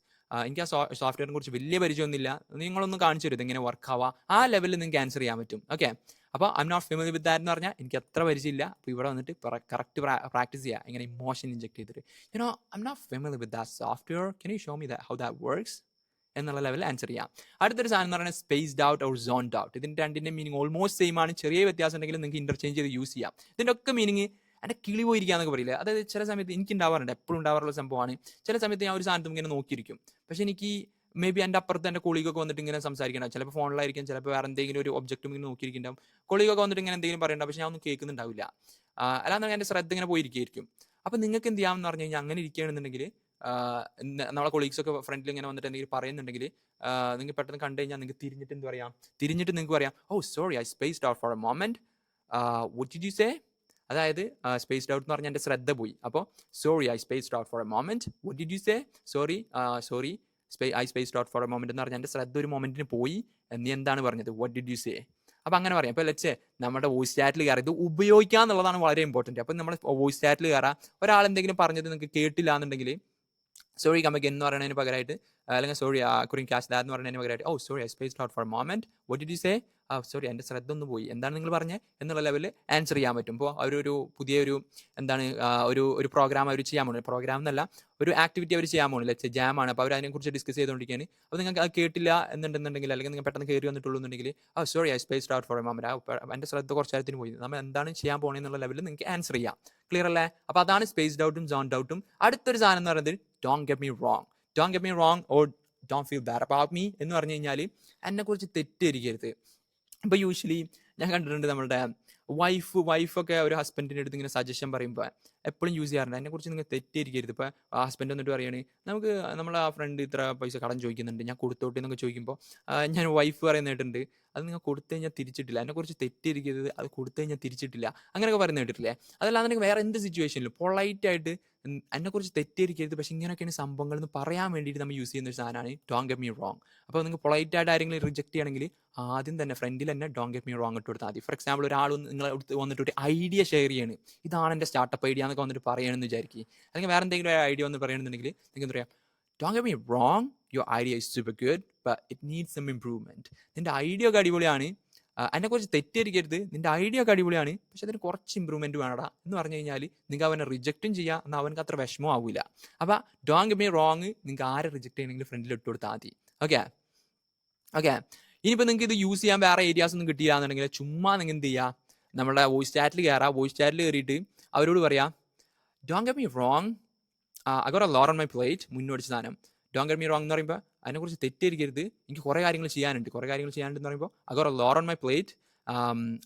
എനിക്ക് ആ സോഫ്റ്റ്വെയറിനെ കുറിച്ച് വലിയ പരിചയമൊന്നുമില്ല, നിങ്ങളൊന്ന് കാണിച്ചു തരും ഇതെങ്ങനെ വർക്ക് ആവാം, ആ ലെവലിൽ നിങ്ങൾക്ക് ആൻസർ ചെയ്യാൻ പറ്റും. ഓക്കെ, അപ്പോൾ I M not familiar with that എന്ന് പറഞ്ഞാൽ എനിക്ക് അത്ര പരിചയമില്ല. അപ്പോൾ ഇവിടെ വന്നിട്ട് കറക്റ്റ് പ്രാക്ടീസ് ചെയ്യുക, ഇങ്ങനെ ഇമോഷൻ ഇഞ്ചെക്ട് ചെയ്തിട്ട് I M not familiar with that software, can you show me how that works എന്നുള്ള ലെവലിൽ ആൻസർ ചെയ്യാം. അടുത്തൊരു സാധനം എന്ന് പറയുന്നത് spaced out or zoned out. ഇതിൻ്റെ രണ്ടിൻ്റെ മീനിങ് ഓൾമോസ്റ്റ് സെയിം ആണ്, ചെറിയ വ്യത്യാസം ഉണ്ടെങ്കിലും നിങ്ങൾക്ക് ഇന്റർചേഞ്ച് ചെയ്ത് യൂസ് ചെയ്യാം. ഇതിൻ്റെ ഒക്കെ മീനിങ് എൻ്റെ കിളി പോയിരിക്കാന്നൊക്കെ പറയില്ല. അതായത് ചില സമയത്ത് എനിക്ക് ഉണ്ടാവാറുണ്ട്, എപ്പോഴും ഉണ്ടാവാറുള്ള സംഭവമാണ്. ചില സമയത്ത് ഞാൻ ഒരു സാധനത്തും ഇങ്ങനെ നോക്കിയിരിക്കും, പക്ഷെ എനിക്ക് മേ ബി എൻ്റെ അപ്പുറത്ത് എൻ്റെ കൊളീഗൊക്കെ വന്നിട്ട് ഇങ്ങനെ സംസാരിക്കണം, ചിലപ്പോൾ ഫോണിലായിരിക്കും, ചിലപ്പോൾ വേറെ എന്തെങ്കിലും ഒരു ഒബ്ജക്റ്റും ഇങ്ങനെ നോക്കിയിരിക്കുന്നുണ്ടാവും, കൊളീഗൊക്കെ വന്നിട്ട് ഇങ്ങനെ എന്തെങ്കിലും പറയണ്ട, പക്ഷെ ഞാൻ ഒന്നും കേൾക്കുന്നുണ്ടാവില്ല. അല്ലാതെ എൻ്റെ ശ്രദ്ധ ഇങ്ങനെ പോയിരിക്കും. അപ്പോൾ നിങ്ങൾക്ക് എന്ത് ചെയ്യാമെന്ന് പറഞ്ഞു കഴിഞ്ഞാൽ, അങ്ങനെ ഇരിക്കുകയാണെന്നുണ്ടെങ്കിൽ നമ്മളെ കൊളീഗ്സൊക്കെ ഫ്രണ്ടിൽ ഇങ്ങനെ വന്നിട്ട് എന്തെങ്കിലും പറയുന്നുണ്ടെങ്കിൽ നിങ്ങൾക്ക് പെട്ടെന്ന് കണ്ടു കഴിഞ്ഞാൽ നിങ്ങൾക്ക് തിരിഞ്ഞിട്ട് എന്ത് പറയാം, നിങ്ങൾക്ക് പറയാം, oh sorry I spaced out for a moment, what did you say. അതായത് സ്പേസ്ഡ് ഔട്ട് എന്ന് പറഞ്ഞാൽ എൻ്റെ ശ്രദ്ധ പോയി. അപ്പോൾ sorry I spaced out for a moment, what did you say. Sorry I spaced out for a moment എന്ന് പറഞ്ഞാൽ എൻ്റെ ശ്രദ്ധ ഒരു മൊമെന്റിന് പോയി, നീ എന്താണ് പറഞ്ഞത്, വാട്ട് ഡിഡ് യു സേ. അപ്പോൾ അങ്ങനെ പറയാം. അപ്പോൾ ലെറ്റ്സ് സേ നമ്മുടെ വോയിസ് ചാറ്റിൽ കയറാം, ഇത് ഉപയോഗിക്കുക എന്നുള്ളതാണ് വളരെ ഇമ്പോർട്ടൻറ്റ്. അപ്പോൾ നമ്മുടെ വോയിസ് ചാറ്റിൽ കയറാം, ഒരാൾ എന്തെങ്കിലും പറഞ്ഞത് നിങ്ങൾക്ക് കേട്ടില്ല എന്നുണ്ടെങ്കിൽ സോറി കം അഗൈൻ എന്ന് പറയുന്നതിന് പകരമായിട്ട്, അല്ലെങ്കിൽ സോറി കുറിങ് ക്യാച്ച് ദാറ്റ് എന്ന് പറയുന്നതിന് പകരമായിട്ട്, oh sorry I spaced out for a moment, what did you say. Sorry എൻ്റെ ശ്രദ്ധ ഒന്ന് പോയി, എന്താണ് നിങ്ങൾ പറഞ്ഞത് എന്നുള്ള ലെവലിൽ ആൻസർ ചെയ്യാൻ പറ്റും. ഇപ്പോൾ അവരൊരു പുതിയൊരു എന്താണ് ഒരു പ്രോഗ്രാം അവർ ചെയ്യാൻ പോകുന്നത്, പ്രോഗ്രാം എന്നല്ല ഒരു ആക്ടിവിറ്റി അവർ ചെയ്യാൻ പോകുന്നത്, ലെറ്റ്സ് ജാമാണ്. അപ്പോൾ അവർ അതിനെക്കുറിച്ച് ഡിസ്കസ് ചെയ്തുകൊണ്ടിരിക്കുകയാണ്. അപ്പോൾ നിങ്ങൾക്ക് അത് കേട്ടില്ല എന്നുണ്ടെന്നുണ്ടെങ്കിൽ, അല്ലെങ്കിൽ നിങ്ങൾ പെട്ടെന്ന് കയറി വന്നിട്ടുള്ളൂ എന്നുണ്ടെങ്കിൽ, sorry I spaced out for a moment, എൻ്റെ ശ്രദ്ധ കുറച്ച് നേരത്തിന് പോയി, നമ്മൾ എന്താണ് ചെയ്യാൻ പോകുന്നത് എന്നുള്ള ലെവലിൽ നിങ്ങൾക്ക് ആൻസർ ചെയ്യാം. ക്ലിയർ അല്ലേ? അപ്പോൾ അതാണ് സ്പേസ്ഡ് ഔട്ടും സോൺഡ് ഔട്ടും. അടുത്തൊരു സാധനം എന്ന് പറയുന്നത് don't get me wrong or don't feel bad about me എന്ന് പറഞ്ഞു കഴിഞ്ഞാൽ എന്നെക്കുറിച്ച് തെറ്റിദ്ധരിക്കരുത്. ഇപ്പോൾ യൂഷ്വലി ഞാൻ കണ്ടിട്ടുണ്ട് നമ്മളുടെ വൈഫൊക്കെ ഒരു ഹസ്ബൻഡിൻ്റെ അടുത്ത് ഇങ്ങനെ സജഷൻ പറയുമ്പോൾ എപ്പോഴും യൂസ് ചെയ്യാറുണ്ട്, അതിനെക്കുറിച്ച് നിങ്ങൾ തെറ്റിദ്ധരിക്കരുത്. ഇപ്പോൾ ഹസ്ബൻഡ് വന്നിട്ട് പറയുകയാണ്, നമുക്ക് നമ്മളെ ആ ഫ്രണ്ട് ഇത്ര പൈസ കടം ചോദിക്കുന്നുണ്ട്, ഞാൻ കൊടുത്തോട്ടെ എന്നൊക്കെ ചോദിക്കുമ്പോൾ ഞാൻ വൈഫ് പറയുന്ന കേട്ടിട്ടുണ്ട്, അത് നിങ്ങൾ കൊടുത്തു കഴിഞ്ഞാൽ തിരിച്ചിട്ടില്ല, അതിനെക്കുറിച്ച് തെറ്റിദ്ധരിക്കരുത്, അത് കൊടുത്തു കഴിഞ്ഞാൽ തിരിച്ചിട്ടില്ല, അങ്ങനെയൊക്കെ പറയുന്നത് കേട്ടിട്ടില്ലേ. അതല്ലാന്നുണ്ടെങ്കിൽ വേറെ എന്ത് സിറ്റുവേഷനിലും പൊളൈറ്റായിട്ട് അതിനെക്കുറിച്ച് തെറ്റിദ്ധരിക്കരുത്, പക്ഷേ ഇങ്ങനെയൊക്കെയാണ് സംഭവങ്ങൾ എന്ന് പറയാൻ വേണ്ടിയിട്ട് നമ്മൾ യൂസ് ചെയ്യുന്ന ഒരു സാധനമാണ് ഡോണ്ട് ഗെറ്റ് മീ റോങ്. അപ്പോൾ നിങ്ങൾ പൊളൈറ്റായിട്ട് ആരെങ്കിലും റിജക്ട് ചെയ്യണമെങ്കിൽ ആദ്യം തന്നെ ഫ്രണ്ടിൽ തന്നെ ഡോണ്ട് ഗെറ്റ് മീ റോങ് ഇട്ട് കൊടുത്താൽ മതി. ഫോർ എക്സാമ്പിൾ ഒരാൾ നിങ്ങളെ വന്നിട്ട് ഒരു ഐഡിയ ഷെയർ ചെയ്യാണ്, ഇതാണ് എൻ്റെ സ്റ്റാർട്ടപ്പ് ഐഡിയ എന്നൊക്കെ വന്നിട്ട് പറയണമെന്ന് വിചാരിക്കും, അല്ലെങ്കിൽ വേറെ എന്തെങ്കിലും ഒരു ഐഡിയ വന്ന് പറയണമെന്നുണ്ടെങ്കിൽ നിങ്ങൾക്ക് എന്താ പറയുക, don't get me wrong, your idea is super good but it needs some improvement. നിൻ്റെ ഐഡിയ ഒക്കെ അടിപൊളിയാണ്, അതിനെക്കുറിച്ച് തെറ്റിദ്ധരിക്കരുത്, നിൻ്റെ ഐഡിയ ഒക്കെ അടിപൊളിയാണ്, പക്ഷെ അതിന് കുറച്ച് ഇമ്പ്രൂവ്മെൻറ്റ് വേണടാ എന്ന് പറഞ്ഞു കഴിഞ്ഞാൽ നിങ്ങൾക്ക് അവനെ റിജക്റ്റും ചെയ്യാം, എന്നാൽ അവനക്ക് അത്ര വിഷമം ആവില്ല. അപ്പോൾ ഡോണ്ട് ഗെറ്റ് മീ റോങ് നിങ്ങൾക്ക് ആരെ റിജക്ട് ചെയ്യണമെങ്കിലും ഫ്രണ്ടിൽ ഇട്ട് കൊടുത്താൽ മതി. ഓക്കെ. ഇനിയിപ്പോൾ നിങ്ങൾക്ക് ഇത് യൂസ് ചെയ്യാൻ വേറെ ഏരിയാസ് ഒന്നും കിട്ടിയില്ല എന്നുണ്ടെങ്കിൽ ചുമ്മാ നിങ്ങൾ എന്ത് ചെയ്യുക, നമ്മുടെ വോയിസ് ചാറ്റിൽ കയറാം, വോയിസ് ചാറ്റിൽ കയറിയിട്ട് അവരോട് പറയാം, don't get me wrong, I got a lot on my plate, മുന്നോട്ട് സാധനം. ഡോണ്ട് ഗെറ്റ് മീ റോങ് എന്ന് പറയുമ്പോൾ അതിനെക്കുറിച്ച് തെറ്റിദ്ധരിക്കരുത്, എനിക്ക് കുറേ കാര്യങ്ങൾ ചെയ്യാനുണ്ട് എന്ന് പറയുമ്പോൾ I got a lot on my plate,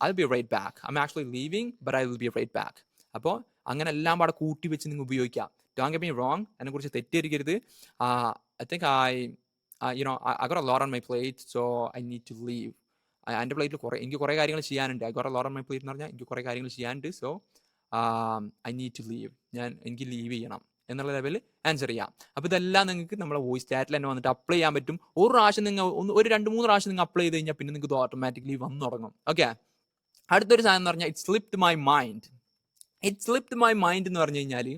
I will be right back, I am actually leaving but I will be right back. അപ്പോൾ അങ്ങനെ എല്ലാം പാടെ കൂട്ടി വെച്ച് നിങ്ങൾ ഉപയോഗിക്കാം. ഡോണ്ട് ഗെറ്റ് മീ റോങ്, അതിനെക്കുറിച്ച് തെറ്റിദ്ധരിക്കരുത്, I think I got a lot on my plate, so I need to leave. എൻ്റെ പ്ലേറ്റിൽ എനിക്ക് കുറേ കാര്യങ്ങൾ ചെയ്യാനുണ്ട്. I got a lot on my plate എന്ന് പറഞ്ഞാൽ എനിക്ക് കുറേ കാര്യങ്ങൾ ചെയ്യാനുണ്ട്, so I need to leave. എനിക്ക് ലീവ് ചെയ്യണം എന്നുള്ള ലെവലിൽ ആൻസർ ചെയ്യാം. അപ്പോൾ ഇതെല്ലാം നിങ്ങൾക്ക് നമ്മളെ വോയിസ് ചാറ്റിൽ തന്നെ വന്നിട്ട് അപ്ലൈ ചെയ്യാൻ പറ്റും. ഒരു പ്രാവശ്യം നിങ്ങൾ ഒരു 2-3 പ്രാവശ്യം നിങ്ങൾ അപ്ലൈ ചെയ്ത് കഴിഞ്ഞാൽ പിന്നെ നിങ്ങൾക്ക് ഇത് ഓട്ടോമാറ്റിക്കലി വന്നു തുടങ്ങും. ഓക്കെ. അടുത്തൊരു സാധനം എന്ന് പറഞ്ഞാൽ ഇറ്റ് സ്ലിപ്ഡ് മൈ മൈൻഡ് എന്ന് പറഞ്ഞു കഴിഞ്ഞാൽ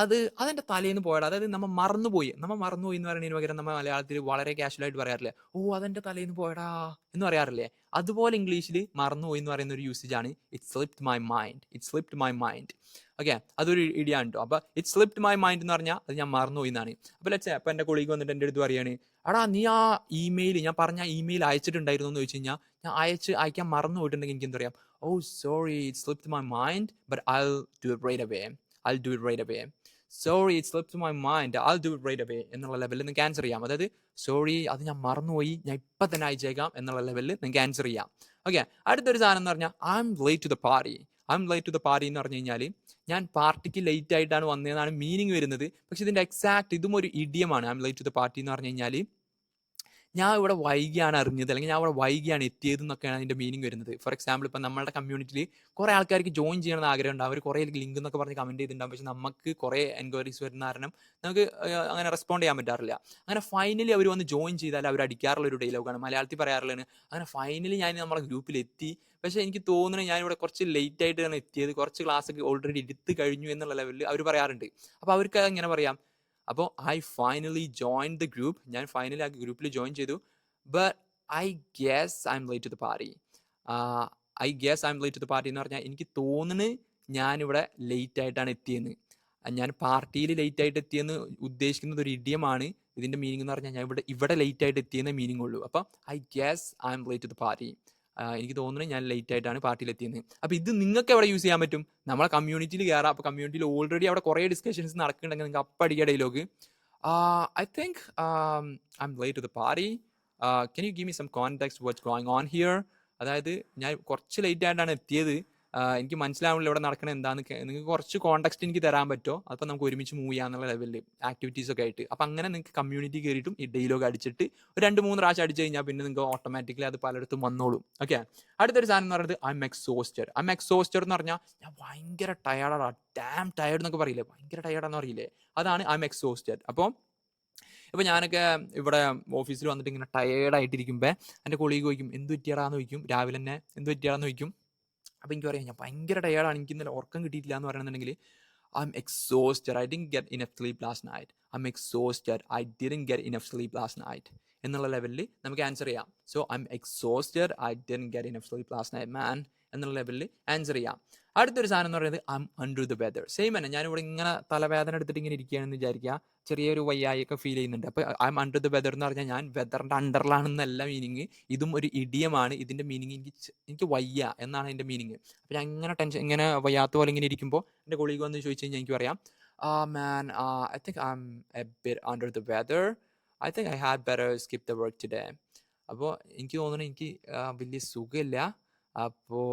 അതെന്റെ തലേന്ന് പോയടാ. അതായത് നമ്മ മറന്നുപോയി എന്ന് പറയുന്നതിന് പകരം നമ്മൾ മലയാളത്തിൽ വളരെ കാഷ്വൽ ആയിട്ട് പറയാറില്ലേ, ഓ അതെന്റെ തലേന്ന് പോയടാ എന്ന് പറയാറില്ലേ. അതുപോലെ ഇംഗ്ലീഷിൽ മറന്നുപോയി എന്ന് പറയുന്ന ഒരു യൂസേജ് ആണ് it slipped my mind. Okay, അതൊരു ഇടിയാണ് കേട്ടോ. അപ്പൊ ഇറ്റ് സ്ലിപ്ഡ് മൈ മൈൻഡ് എന്ന് പറഞ്ഞാൽ അത് ഞാൻ മറന്നുപോയി എന്നാണ്. അപ്പൊ അപ്പൊ എന്റെ കൊളീഗ് വന്നിട്ട് എന്റെ അടുത്ത് പറയാണ്, എടാ നീ ആ ഇമെയിൽ ഞാൻ പറഞ്ഞ ഇമെയിൽ അയച്ചിട്ടുണ്ടായിരുന്നു എന്ന് ചോദിച്ചു കഴിഞ്ഞാൽ ഞാൻ അയക്കാൻ മറന്നു പോയിട്ടുണ്ടെങ്കിൽ എനിക്ക് എന്താ പറയാം, oh sorry it slipped my mind but I'll do it right away. Sorry, it slipped my mind. I'll do it right away എന്നുള്ള ലെവലിൽ നിങ്ങൾക്ക് ആൻസർ ചെയ്യാം. അതായത് സോറി അത് ഞാൻ മറന്നുപോയി, ഞാൻ ഇപ്പം തന്നെ അയച്ചേക്കാം എന്നുള്ള ലെവലിൽ നിങ്ങൾക്ക് ആൻസർ ചെയ്യാം. ഓക്കെ, അടുത്തൊരു സാധനം എന്ന് പറഞ്ഞാൽ I M late to the party എന്ന് പറഞ്ഞു കഴിഞ്ഞാൽ ഞാൻ പാർട്ടിക്ക് ലേറ്റ് ആയിട്ടാണ് വന്നതെന്നാണ് മീനിങ് വരുന്നത്. പക്ഷെ ഇതിന്റെ എക്സാക്ട് ഇതും ഒരു ഇഡിയമാണ്. I M late to the party എന്ന് പറഞ്ഞു കഴിഞ്ഞാൽ ഞാൻ ഇവിടെ വൈകിയാണ് അറിഞ്ഞത്, അല്ലെങ്കിൽ ഞാൻ ഇവിടെ വൈകിയാണ് എത്തിയത് എന്നൊക്കെയാണ് അതിന്റെ മീനിങ് വരുന്നത്. ഫോർ എക്സാമ്പിൾ ഇപ്പം നമ്മുടെ കമ്മ്യൂണിറ്റിയിൽ കുറേ ആൾക്കാർക്ക് ജോയിൻ ചെയ്യണമെന്ന് ആഗ്രഹം ഉണ്ടാവും. അവർ കുറേ ലിങ്ക് എന്നൊക്കെ പറഞ്ഞ് കമന്റ് ചെയ്തിട്ടുണ്ടാവും. പക്ഷെ നമുക്ക് കുറേ എൻക്വയറീസ് വരുന്ന കാരണം നമുക്ക് അങ്ങനെ റെസ്പോണ്ട് ചെയ്യാൻ പറ്റാറില്ല. അങ്ങനെ ഫൈനലി അവർ വന്ന് ജോയിൻ ചെയ്താൽ അവർ അടിക്കാറുള്ള ഒരു ഡയലോഗാണ്, മലയാളത്തിൽ പറയാറുള്ളതാണ്. അങ്ങനെ ഫൈനലി ഞാൻ നമ്മുടെ ഗ്രൂപ്പിൽ എത്തി, പക്ഷെ എനിക്ക് തോന്നുന്നത് ഞാനിവിടെ കുറച്ച് ലേറ്റ് ആയിട്ടാണ് എത്തിയത്, കുറച്ച് ക്ലാസ് ഒക്കെ ഓൾറെഡി എടുത്ത് കഴിഞ്ഞു എന്നുള്ള ലെവലിൽ അവർ പറയാറുണ്ട്. അപ്പോൾ അവർക്ക് എങ്ങനെ പറയാം, അപ്പോൾ I finally join the group, ഞാൻ ഫൈനലി ആ ഗ്രൂപ്പിൽ ജോയിൻ ചെയ്തു, but I guess I M late to the party. എന്ന് പറഞ്ഞാൽ എനിക്ക് തോന്നുന്നു ഞാനിവിടെ ലേറ്റ് ആയിട്ടാണ് എത്തിയെന്ന്. ഞാൻ പാർട്ടിയിൽ ലേറ്റ് ആയിട്ട് എത്തിയെന്ന് ഉദ്ദേശിക്കുന്നത് ഒരു ഇഡിയമാണ്. ഇതിന്റെ മീനിങ് എന്ന് പറഞ്ഞാൽ ഞാൻ ഇവിടെ ലേറ്റ് ആയിട്ട് എത്തിയെന്നേ മീനിങ് ഉള്ളൂ. അപ്പോൾ I guess I M late to the party. എനിക്ക് തോന്നുന്നു ഞാൻ ലേറ്റ് ആയിട്ടാണ് പാർട്ടിയിൽ എത്തിയെന്ന്. അപ്പോൾ ഇത് നിങ്ങൾക്ക് എവിടെ യൂസ് ചെയ്യാൻ പറ്റും? നമ്മളെ കമ്മ്യൂണിറ്റിയിൽ കയറാം. അപ്പോൾ കമ്മ്യൂണിറ്റിയിൽ ഓൾറെഡി അവിടെ കുറേ ഡിസ്കഷൻസ് നടക്കുന്നുണ്ടെങ്കിൽ നിങ്ങൾക്ക് അപ്പം അടിക്കുക dialogue, I think I M late to the party, can you give me some context what's going on here? അതായത് ഞാൻ കുറച്ച് ലേറ്റ് ആയിട്ടാണ് എത്തിയത്, എനിക്ക് മനസ്സിലാവുന്നില്ല ഇവിടെ നടക്കണ എന്താന്ന്, നിങ്ങൾക്ക് കുറച്ച് കോൺടെക്സ്റ്റ് എനിക്ക് തരാൻ പറ്റുമോ? അപ്പോൾ നമുക്ക് ഒരുമിച്ച് മൂവ് ചെയ്യാന്നുള്ള ലെവലിൽ ആക്ടിവിറ്റീസ് ഒക്കെ ആയിട്ട്. അപ്പം അങ്ങനെ നിങ്ങൾക്ക് കമ്മ്യൂണിറ്റി കയറിയിട്ടും ഈ ഡയലോഗ് അടിച്ചിട്ട് ഒരു 2-3 പ്രാവശ്യം അടിച്ചു കഴിഞ്ഞാൽ പിന്നെ നിങ്ങൾക്ക് ഓട്ടോമാറ്റിക്കലി അത് പലയിടത്തും വന്നോളും. ഓക്കെ, അടുത്തൊരു സാധനം എന്ന് പറയുന്നത് ഐ എം എക്സോസ്റ്റഡ് എന്ന് പറഞ്ഞാൽ ഞാൻ ഭയങ്കര ടയർഡാണ്, ഡാം ടയർഡ് എന്നൊക്കെ പറയില്ലേ, ഭയങ്കര ടയർഡാന്ന് പറയില്ലേ, അതാണ് ഐ എം എക്സോസ്റ്റഡ്. അപ്പോൾ ഇപ്പം ഞാനൊക്കെ ഇവിടെ ഓഫീസിൽ വന്നിട്ട് ഇങ്ങനെ ടയേർഡായിട്ടിരിക്കുമ്പോൾ എൻ്റെ കൊളീഗ് ചോദിക്കും എന്ത് പറ്റിയാടാന്ന് ചോദിക്കും, രാവിലെ തന്നെ എന്ത് പറ്റിയാടാന്ന് ചോദിക്കും. അപ്പം എനിക്ക് പറയാം ഞാൻ ഭയങ്കര ടയേർഡാണ്, എനിക്ക് ഇന്നലെ ഉറക്കം കിട്ടിയിട്ടില്ല എന്ന് പറയുന്നുണ്ടെങ്കിൽ I'm exhausted, I didn't get enough sleep last night എന്നുള്ള ലെവലിൽ നമുക്ക് ആൻസർ ചെയ്യാം. So I'm exhausted, I didn't get enough sleep last night man എന്നുള്ള ലെവലിൽ ആൻസർ ചെയ്യാം. അടുത്തൊരു സാധനം എന്ന് പറയുന്നത് I M under the weather. Same തന്നെ, ഞാനിവിടെ ഇങ്ങനെ തലവേദന എടുത്തിട്ട് ഇങ്ങനെ ഇരിക്കുകയാണെന്ന് വിചാരിക്കുക, ചെറിയൊരു വയ്യായൊക്കെ ഫീൽ ചെയ്യുന്നുണ്ട്. അപ്പോൾ I M under the weather എന്ന് പറഞ്ഞാൽ ഞാൻ വെതറിൻ്റെ അണ്ടറിലാണെന്നല്ല മീനിങ്, ഇതും ഒരു ഇഡിയമാണ്. ഇതിൻ്റെ മീനിങ് എനിക്ക് വയ്യ എന്നാണ് എൻ്റെ മീനിങ്. അപ്പോൾ ഞാൻ ഇങ്ങനെ വയ്യാത്ത പോലെ ഇങ്ങനെ ഇരിക്കുമ്പോൾ എൻ്റെ കൊളീഗ് വന്ന് ചോദിച്ചു കഴിഞ്ഞാൽ എനിക്ക് പറയാം, man, I think I'm a bit under the weather. I think I had better skip the work today. അപ്പോൾ എനിക്ക് തോന്നുന്നു എനിക്ക് വലിയ സുഖമില്ല, അപ്പോൾ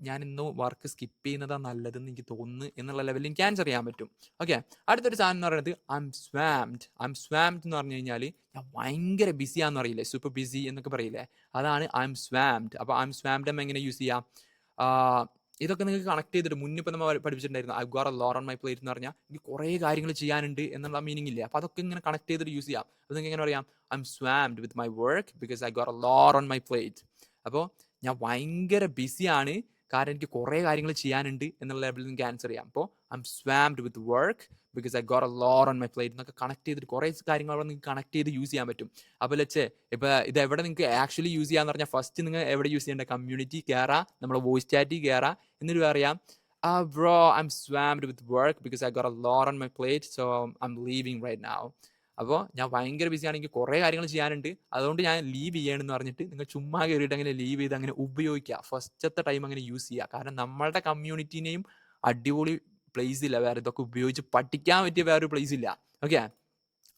ഞാൻ ഇന്ന് വർക്ക് സ്കിപ്പ് ചെയ്യുന്നതാണ് നല്ലതെന്ന് എനിക്ക് തോന്നുന്നു എന്നുള്ള ലെവലിൽ എനിക്ക് ആൻസർ ചെയ്യാൻ പറ്റും. ഓക്കെ, അടുത്തൊരു സാധനം എന്ന് പറയുന്നത് ഐ എം സ്വാംഡ് എന്ന് പറഞ്ഞു കഴിഞ്ഞാൽ ഞാൻ ഭയങ്കര ബിസിയാന്ന് പറയില്ലേ, സൂപ്പർ ബിസി എന്നൊക്കെ പറയില്ലേ, അതാണ് ഐ എം സ്വാംഡ്. അപ്പോൾ ഐ എം സ്വാംഡ് നമ്മൾ എങ്ങനെ യൂസ് ചെയ്യാം? ഇതൊക്കെ നിങ്ങൾക്ക് കണക്ട് ചെയ്തിട്ട് മുന്നിപ്പോൾ നമ്മൾ പഠിപ്പിച്ചിട്ടുണ്ടായിരുന്നു, I got a lot on my plate എന്ന് പറഞ്ഞാൽ എനിക്ക് കുറേ കാര്യങ്ങൾ ചെയ്യാനുണ്ട് എന്നുള്ള മീനിങ് ഇല്ലേ. അപ്പോൾ അതൊക്കെ ഇങ്ങനെ കണക്ട് ചെയ്തിട്ട് യൂസ് ചെയ്യാം. അപ്പോൾ നിങ്ങൾക്ക് എങ്ങനെ പറയാം? I'm swamped with my work because I got a lot on my plate. അപ്പോൾ ഞാൻ ഭയങ്കര ബിസിയാണ് കാരണം എനിക്ക് കുറേ കാര്യങ്ങൾ ചെയ്യാനുണ്ട് എന്നുള്ള ലെവലിൽ നിങ്ങൾക്ക് ആൻസർ ചെയ്യാം. അപ്പോൾ I M swamped with work because I got a lot on my plate എന്നൊക്കെ കണക്ട് ചെയ്തിട്ട് കുറേ കാര്യങ്ങൾ അവിടെ നിങ്ങൾക്ക് കണക്ട് ചെയ്ത് യൂസ് ചെയ്യാൻ പറ്റും. അപ്പോൾ ഇപ്പോൾ ഇത് എവിടെ നിങ്ങൾക്ക് ആക്ച്വലി യൂസ് ചെയ്യാന്ന് പറഞ്ഞാൽ ഫസ്റ്റ് നിങ്ങൾ എവിടെ യൂസ് ചെയ്യേണ്ട? കമ്മ്യൂണിറ്റി കയറാം, നമ്മളെ വോയിസ് ചാറ്റിൽ കയറാം, എന്നിട്ട് പറയാം bro I'm swamped with work because I got a lot on my plate so I'm leaving right now. അപ്പോൾ ഞാൻ ഭയങ്കര ബിസി ആണെങ്കിൽ കുറേ കാര്യങ്ങൾ ചെയ്യാനുണ്ട്, അതുകൊണ്ട് ഞാൻ ലീവ് ചെയ്യണമെന്ന് പറഞ്ഞിട്ട് നിങ്ങൾ ചുമ്മാ കയറിയിട്ട് അങ്ങനെ ലീവ് ചെയ്ത് അങ്ങനെ ഉപയോഗിക്കുക. ഫസ്റ്റത്തെ ടൈം അങ്ങനെ യൂസ് ചെയ്യുക. കാരണം നമ്മളുടെ കമ്മ്യൂണിറ്റീനെയും അടിപൊളി പ്ലേസ് ഇല്ല വേറെ, ഇതൊക്കെ ഉപയോഗിച്ച് പഠിക്കാൻ പറ്റിയ വേറൊരു പ്ലേസ് ഇല്ല. ഓക്കെ,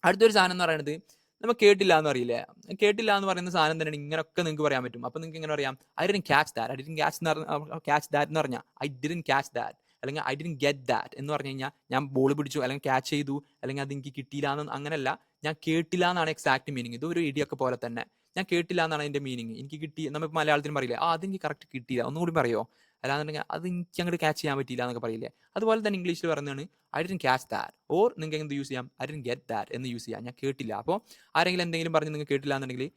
അടുത്തൊരു സാധനം എന്ന് പറയുന്നത് നമ്മൾ കേട്ടില്ല എന്ന് പറയില്ലേ, കേട്ടില്ല എന്ന് പറയുന്ന സാധനം തന്നെയാണ് ഇങ്ങനെയൊക്കെ നിങ്ങൾക്ക് പറയാൻ പറ്റും. അപ്പം നിങ്ങൾക്ക് ഇങ്ങനെ പറയാം ഐ ഡിഡ്ന്റ് ക്യാച്ച് ദാറ്റ് എന്ന് പറഞ്ഞാൽ ഐ ഡിഡ്ന്റ് ക്യാച്ച് ദാറ്റ്, അല്ലെങ്കിൽ ഐ ഡിഡ്ന്റ് ഗെറ്റ് ദാറ്റ് എന്ന് പറഞ്ഞു കഴിഞ്ഞാൽ ഞാൻ ബോൾ പിടിച്ചു അല്ലെങ്കിൽ ക്യാച്ച് ചെയ്തു അല്ലെങ്കിൽ അത് എനിക്ക് കിട്ടിയില്ല എന്ന്, അങ്ങനെയല്ല, ഞാൻ കേട്ടില്ല എന്നാണ് എക്സാക്ട് മീനിങ്. ഇതൊരു ഇടിയൊക്കെ പോലെ തന്നെ ഞാൻ കേട്ടില്ല എന്നാണ് അതിന്റെ മീനിങ്. എനിക്ക് കിട്ടി, നമ്മൾ മലയാളത്തിൽ പറയില്ലേ അതെനിക്ക് കറക്റ്റ് കിട്ടിയില്ല, ഒന്നുകൂടി പറയോ, അല്ലാന്നുണ്ടെങ്കിൽ അത് എനിക്ക് അങ്ങോട്ട് ക്യാച്ച് ചെയ്യാൻ പറ്റിയില്ല എന്നൊക്കെ പറയില്ലേ, അതുപോലെ തന്നെ ഇംഗ്ലീഷിൽ പറയുന്നതാണ് I didn't catch that. Or നിങ്ങൾക്ക് എന്ത് യൂസ് ചെയ്യാം? ഐ ഡിഡ്ന്റ് ഗെറ്റ് ദാറ്റ് എന്ന് യൂസ് ചെയ്യാം. ഞാൻ കേട്ടില്ല. അപ്പോൾ ആരെങ്കിലും എന്തെങ്കിലും പറഞ്ഞ് നിങ്ങൾ കേട്ടില്ല എന്നുണ്ടെങ്കിൽ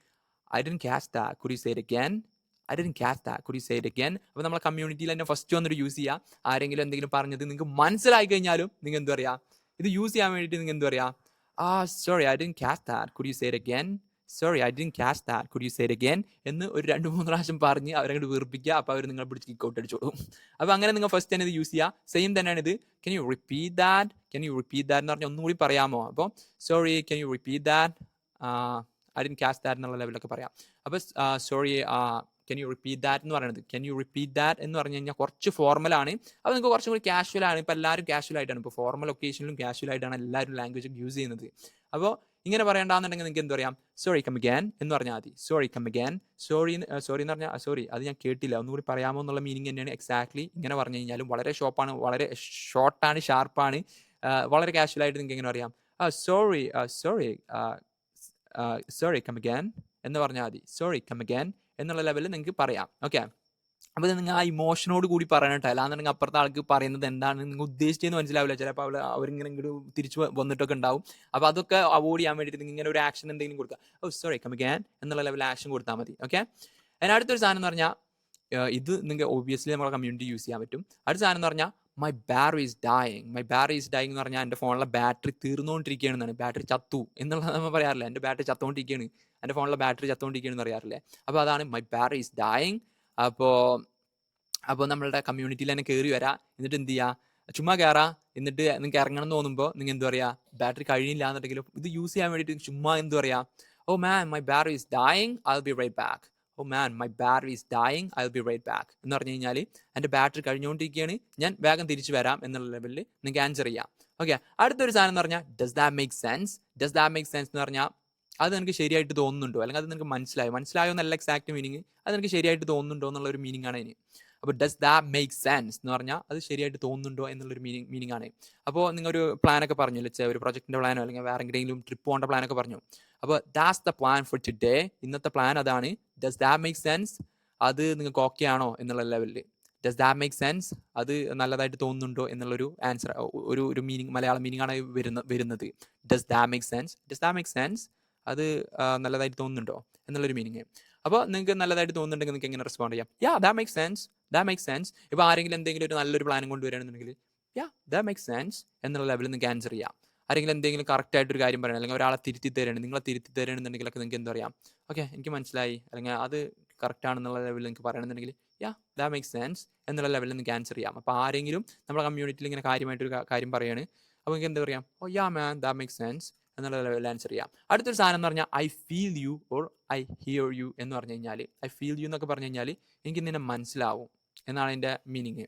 I didn't catch that, could you say it again? I didn't catch that, could you say it again? അപ്പോൾ നമ്മളെ കമ്മ്യൂണിറ്റിയിൽ തന്നെ ഫസ്റ്റ് വന്നിട്ട് യൂസ് ചെയ്യുക. ആരെങ്കിലും എന്തെങ്കിലും പറഞ്ഞത് നിങ്ങൾക്ക് മനസ്സിലായി കഴിഞ്ഞാലും നിങ്ങൾ എന്ത് പറയുക? ഇത് യൂസ് ചെയ്യാൻ വേണ്ടിയിട്ട് നിങ്ങൾ എന്ത് പറയാ? Sorry I didn't catch that, could you say it again? Sorry I didn't catch that, could you say it again? എന്ന് ഒരു 2-3 പ്രാവശ്യം പറഞ്ഞ് അവരങ്ങോട്ട് വീർപ്പിക്കുക. അപ്പോൾ അവർ നിങ്ങളെ പിടിച്ച് കിക്ക് ഔട്ട് അടിച്ചോളും. അപ്പോൾ അങ്ങനെ നിങ്ങൾ ഫസ്റ്റ് തന്നെ ഇത് യൂസ് ചെയ്യുക. സെയിം തന്നെയാണ് ഇത്. Can you repeat that, can you repeat that എന്ന് പറഞ്ഞാൽ ഒന്നുകൂടി പറയാമോ? അപ്പോൾ sorry can you repeat that, I didn't catch that എന്നുള്ള ലെവലൊക്കെ പറയാം. അപ്പോൾ sorry can you repeat that എന്ന് പറയുന്നത്, കെൻ യു റിപ്പീറ്റ് ദാറ്റ് എന്ന് പറഞ്ഞു കഴിഞ്ഞാൽ കുറച്ച് ഫോർമലാണ്. അപ്പോൾ നിങ്ങൾക്ക് കുറച്ചും കൂടി കാഷ്വൽ ആണ്. ഇപ്പോൾ എല്ലാവരും കാഷ്വൽ ആയിട്ടാണ്, ഇപ്പോൾ ഫോർമൽ ഒക്കേഷനിലും കാഷ്വൽ ആയിട്ടാണ് എല്ലാവരും ലാംഗ്വേജ് യൂസ് ചെയ്യുന്നത്. അപ്പോൾ ഇങ്ങനെ പറയണ്ടെന്നുണ്ടെങ്കിൽ നിങ്ങൾക്ക് എന്ത് പറയാം? സോറി കം അഗൈൻ എന്ന് പറഞ്ഞാൽ മതി. Sorry come again. സോറി എന്ന് പറഞ്ഞാൽ സോറി അത് ഞാൻ കേട്ടില്ല, ഒന്നുകൂടി പറയാമോ എന്നുള്ള മീനിങ് തന്നെയാണ് എക്സാക്ട്ലി. ഇങ്ങനെ പറഞ്ഞു കഴിഞ്ഞാലും വളരെ വളരെ ഷോർട്ടാണ്, ഷാർപ്പാണ്, വളരെ കാഷ്വൽ ആയിട്ട് നിങ്ങൾക്ക് എങ്ങനെ പറയാം? Sorry sorry sorry come again എന്ന് പറഞ്ഞാൽ മതി. സോറി കം അഗൈൻ എന്നുള്ള ലെവലിൽ നിങ്ങൾക്ക് പറയാം. ഓക്കെ, അപ്പോൾ നിങ്ങൾ ആ ഇമോഷനോട് കൂടി പറയണട്ടോ. അല്ലാന്നുണ്ടെങ്കിൽ അപ്പുറത്തെ ആൾക്ക് പറയുന്നത് എന്താണ് നിങ്ങൾ ഉദ്ദേശിച്ചതെന്ന് മനസ്സിലാവില്ല. ചിലപ്പോൾ അവരിങ്ങനെ ഇങ്ങോട്ട് തിരിച്ചു വന്നിട്ടൊക്കെ ഉണ്ടാവും. അപ്പോൾ അതൊക്കെ അവോയ്ഡ് ചെയ്യാൻ വേണ്ടിയിട്ട് നിങ്ങൾ ഇങ്ങനെ ഒരു ആക്ഷൻ എന്തെങ്കിലും കൊടുക്കുക. സോറി കം അഗൈൻ എന്നുള്ള ലെവലിൽ ആക്ഷൻ കൊടുത്താൽ മതി. ഓക്കെ, അതിന് അടുത്തൊരു സാധനം എന്ന് പറഞ്ഞാൽ ഇത് നിങ്ങൾക്ക് ഒബ്വിയസ്ലി നമ്മളെ കമ്മ്യൂണിറ്റി യൂസ് ചെയ്യാൻ പറ്റും. അടുത്ത സാധനം എന്ന് പറഞ്ഞാൽ my battery is dying. My battery is dying എന്ന് പറഞ്ഞാൽ എൻ്റെ ഫോണിലെ ബാറ്ററി തീർന്നുകൊണ്ടിരിക്കുകയാണെന്നാണ്. ബാറ്ററി ചത്തു എന്നുള്ളത് നമ്മൾ പറയാറില്ല. എൻ്റെ ബാറ്ററി ചത്തുകൊണ്ടിരിക്കുകയാണ്, എൻ്റെ ഫോണിലെ ബാറ്ററി ചത്തുകൊണ്ടിരിക്കുകയാണെന്ന് പറയാറില്ലേ? അപ്പോൾ അതാണ് മൈ ബാറ്ററി ഈസ് ഡൈയിങ്. അപ്പോൾ നമ്മളുടെ കമ്മ്യൂണിറ്റിയിൽ തന്നെ കയറി വരാം. എന്നിട്ട് എന്ത് ചെയ്യുക? ചുമ്മാ കയറാം. എന്നിട്ട് നിങ്ങൾക്ക് ഇറങ്ങണം എന്ന് തോന്നുമ്പോൾ നിങ്ങൾ എന്ത് പറയുക? ബാറ്ററി കഴിയില്ല എന്നുണ്ടെങ്കിലും ഇത് യൂസ് ചെയ്യാൻ വേണ്ടിയിട്ട് ചുമ്മാ എന്ത് പറയാം? Oh man my battery is dying, I will be right back. Oh man my battery is dying, I will be right back എന്ന് പറഞ്ഞു കഴിഞ്ഞാൽ എൻ്റെ ബാറ്ററി കഴിഞ്ഞുകൊണ്ടിരിക്കുകയാണ്, ഞാൻ വേഗം തിരിച്ചു വരാം എന്നുള്ള ലെവലിൽ നിങ്ങൾക്ക് ആൻസർ ചെയ്യാം. ഓക്കെ, അടുത്തൊരു സാധനം എന്ന് പറഞ്ഞാൽ does that make sense. Does that make sense എന്ന് പറഞ്ഞാൽ അത് നിനക്ക് ശരിയായിട്ട് തോന്നുന്നുണ്ടോ, അല്ലെങ്കിൽ അത് നിനക്ക് മനസ്സിലായോ എന്നല്ല എക്സാക്ട് മീനിങ്, അത് നിനക്ക് ശരിയായിട്ട് തോന്നുന്നുണ്ടോ എന്നുള്ള ഒരു മീനിങ് ആണ് അതിന്. അപ്പോൾ ഡസ് ദാറ്റ് മേക്ക് സെൻസ് എന്ന് പറഞ്ഞാൽ അത് ശരിയായിട്ട് തോന്നുന്നുണ്ടോ എന്നുള്ളൊരു മീനിങ് ആണ്. അപ്പോൾ നിങ്ങൾ ഒരു പ്ലാനൊക്കെ പറഞ്ഞു, ഒരു പ്രൊജക്ടിൻ്റെ പ്ലാനോ അല്ലെങ്കിൽ വേറെ എന്തെങ്കിലും ട്രിപ്പ് പോകേണ്ട പ്ലാനൊക്കെ പറഞ്ഞു. അപ്പോൾ that's the plan for today. ഇന്നത്തെ പ്ലാൻ അതാണ്. ഡസ് ദാറ്റ് മേക്ക് സെൻസ്, അത് നിങ്ങൾക്ക് ഓക്കെ ആണോ എന്നുള്ള ലെവലിൽ. ഡസ് ദാറ്റ് മേക്ക് സെൻസ്, അത് നല്ലതായിട്ട് തോന്നുന്നുണ്ടോ എന്നുള്ളൊരു ആൻസർ, ഒരു മീനിങ്, മലയാളം മീനിങ് ആണ് വരുന്നത്. Does that make sense, does that make sense, അത് നല്ലതായിട്ട് തോന്നുന്നുണ്ടോ എന്നുള്ളൊരു മീനിങ്. അപ്പോൾ നിങ്ങൾക്ക് നല്ലതായിട്ട് തോന്നുന്നുണ്ടെങ്കിൽ നിങ്ങൾക്ക് എങ്ങനെ റെസ്പോണ്ട് ചെയ്യാം? Yeah that make sense, that make sense. ഇപ്പോൾ ആരെങ്കിലും എന്തെങ്കിലും ഒരു നല്ലൊരു പ്ലാനും കൊണ്ടുവരികയാണെന്നുണ്ടെങ്കിൽ യാ ദാറ്റ് മേക്ക് സെൻസ് എന്നുള്ള ലെവലിൽ നിങ്ങൾക്ക് ആൻസർ ചെയ്യാം. ആരെങ്കിലും എന്തെങ്കിലും കറക്റ്റ് ആയിട്ടൊരു കാര്യം പറയണം, അല്ലെങ്കിൽ ഒരാളെ തിരുത്തി തരുകയാണ്, നിങ്ങളെ തിരുത്തി തരുകയാണെന്നുണ്ടെങ്കിലൊക്കെ നിങ്ങൾക്ക് എന്താ പറയാം? ഓക്കെ എനിക്ക് മനസ്സിലായി, അല്ലെങ്കിൽ അത് കറക്റ്റ് ആണെന്നുള്ള ലെവലിൽ നിങ്ങൾക്ക് പറയണമെന്നുണ്ടെങ്കിൽ യാ ദാറ്റ് മേക്ക് സെൻസ് എന്നുള്ള ലെവലിൽ നിങ്ങൾക്ക് ആൻസർ ചെയ്യാം. അപ്പോൾ ആരെങ്കിലും നമ്മുടെ കമ്മ്യൂണിറ്റിയിൽ ഇങ്ങനെ കാര്യമായിട്ടൊരു കാര്യം പറയുകയാണ്, അപ്പോൾ നിങ്ങൾക്ക് എന്താ പറയാം? Oh yeah man that make sense എന്നുള്ള ലെവലിൽ ആൻസർ ചെയ്യാം. അടുത്തൊരു സാധനം എന്ന് പറഞ്ഞാൽ I feel you or I hear you എന്ന് പറഞ്ഞു കഴിഞ്ഞാൽ, ഐ ഫീൽ യു എന്നൊക്കെ പറഞ്ഞു കഴിഞ്ഞാൽ എനിക്ക് നിന്നെ മനസ്സിലാവും എന്നാണ് എൻ്റെ മീനിങ്.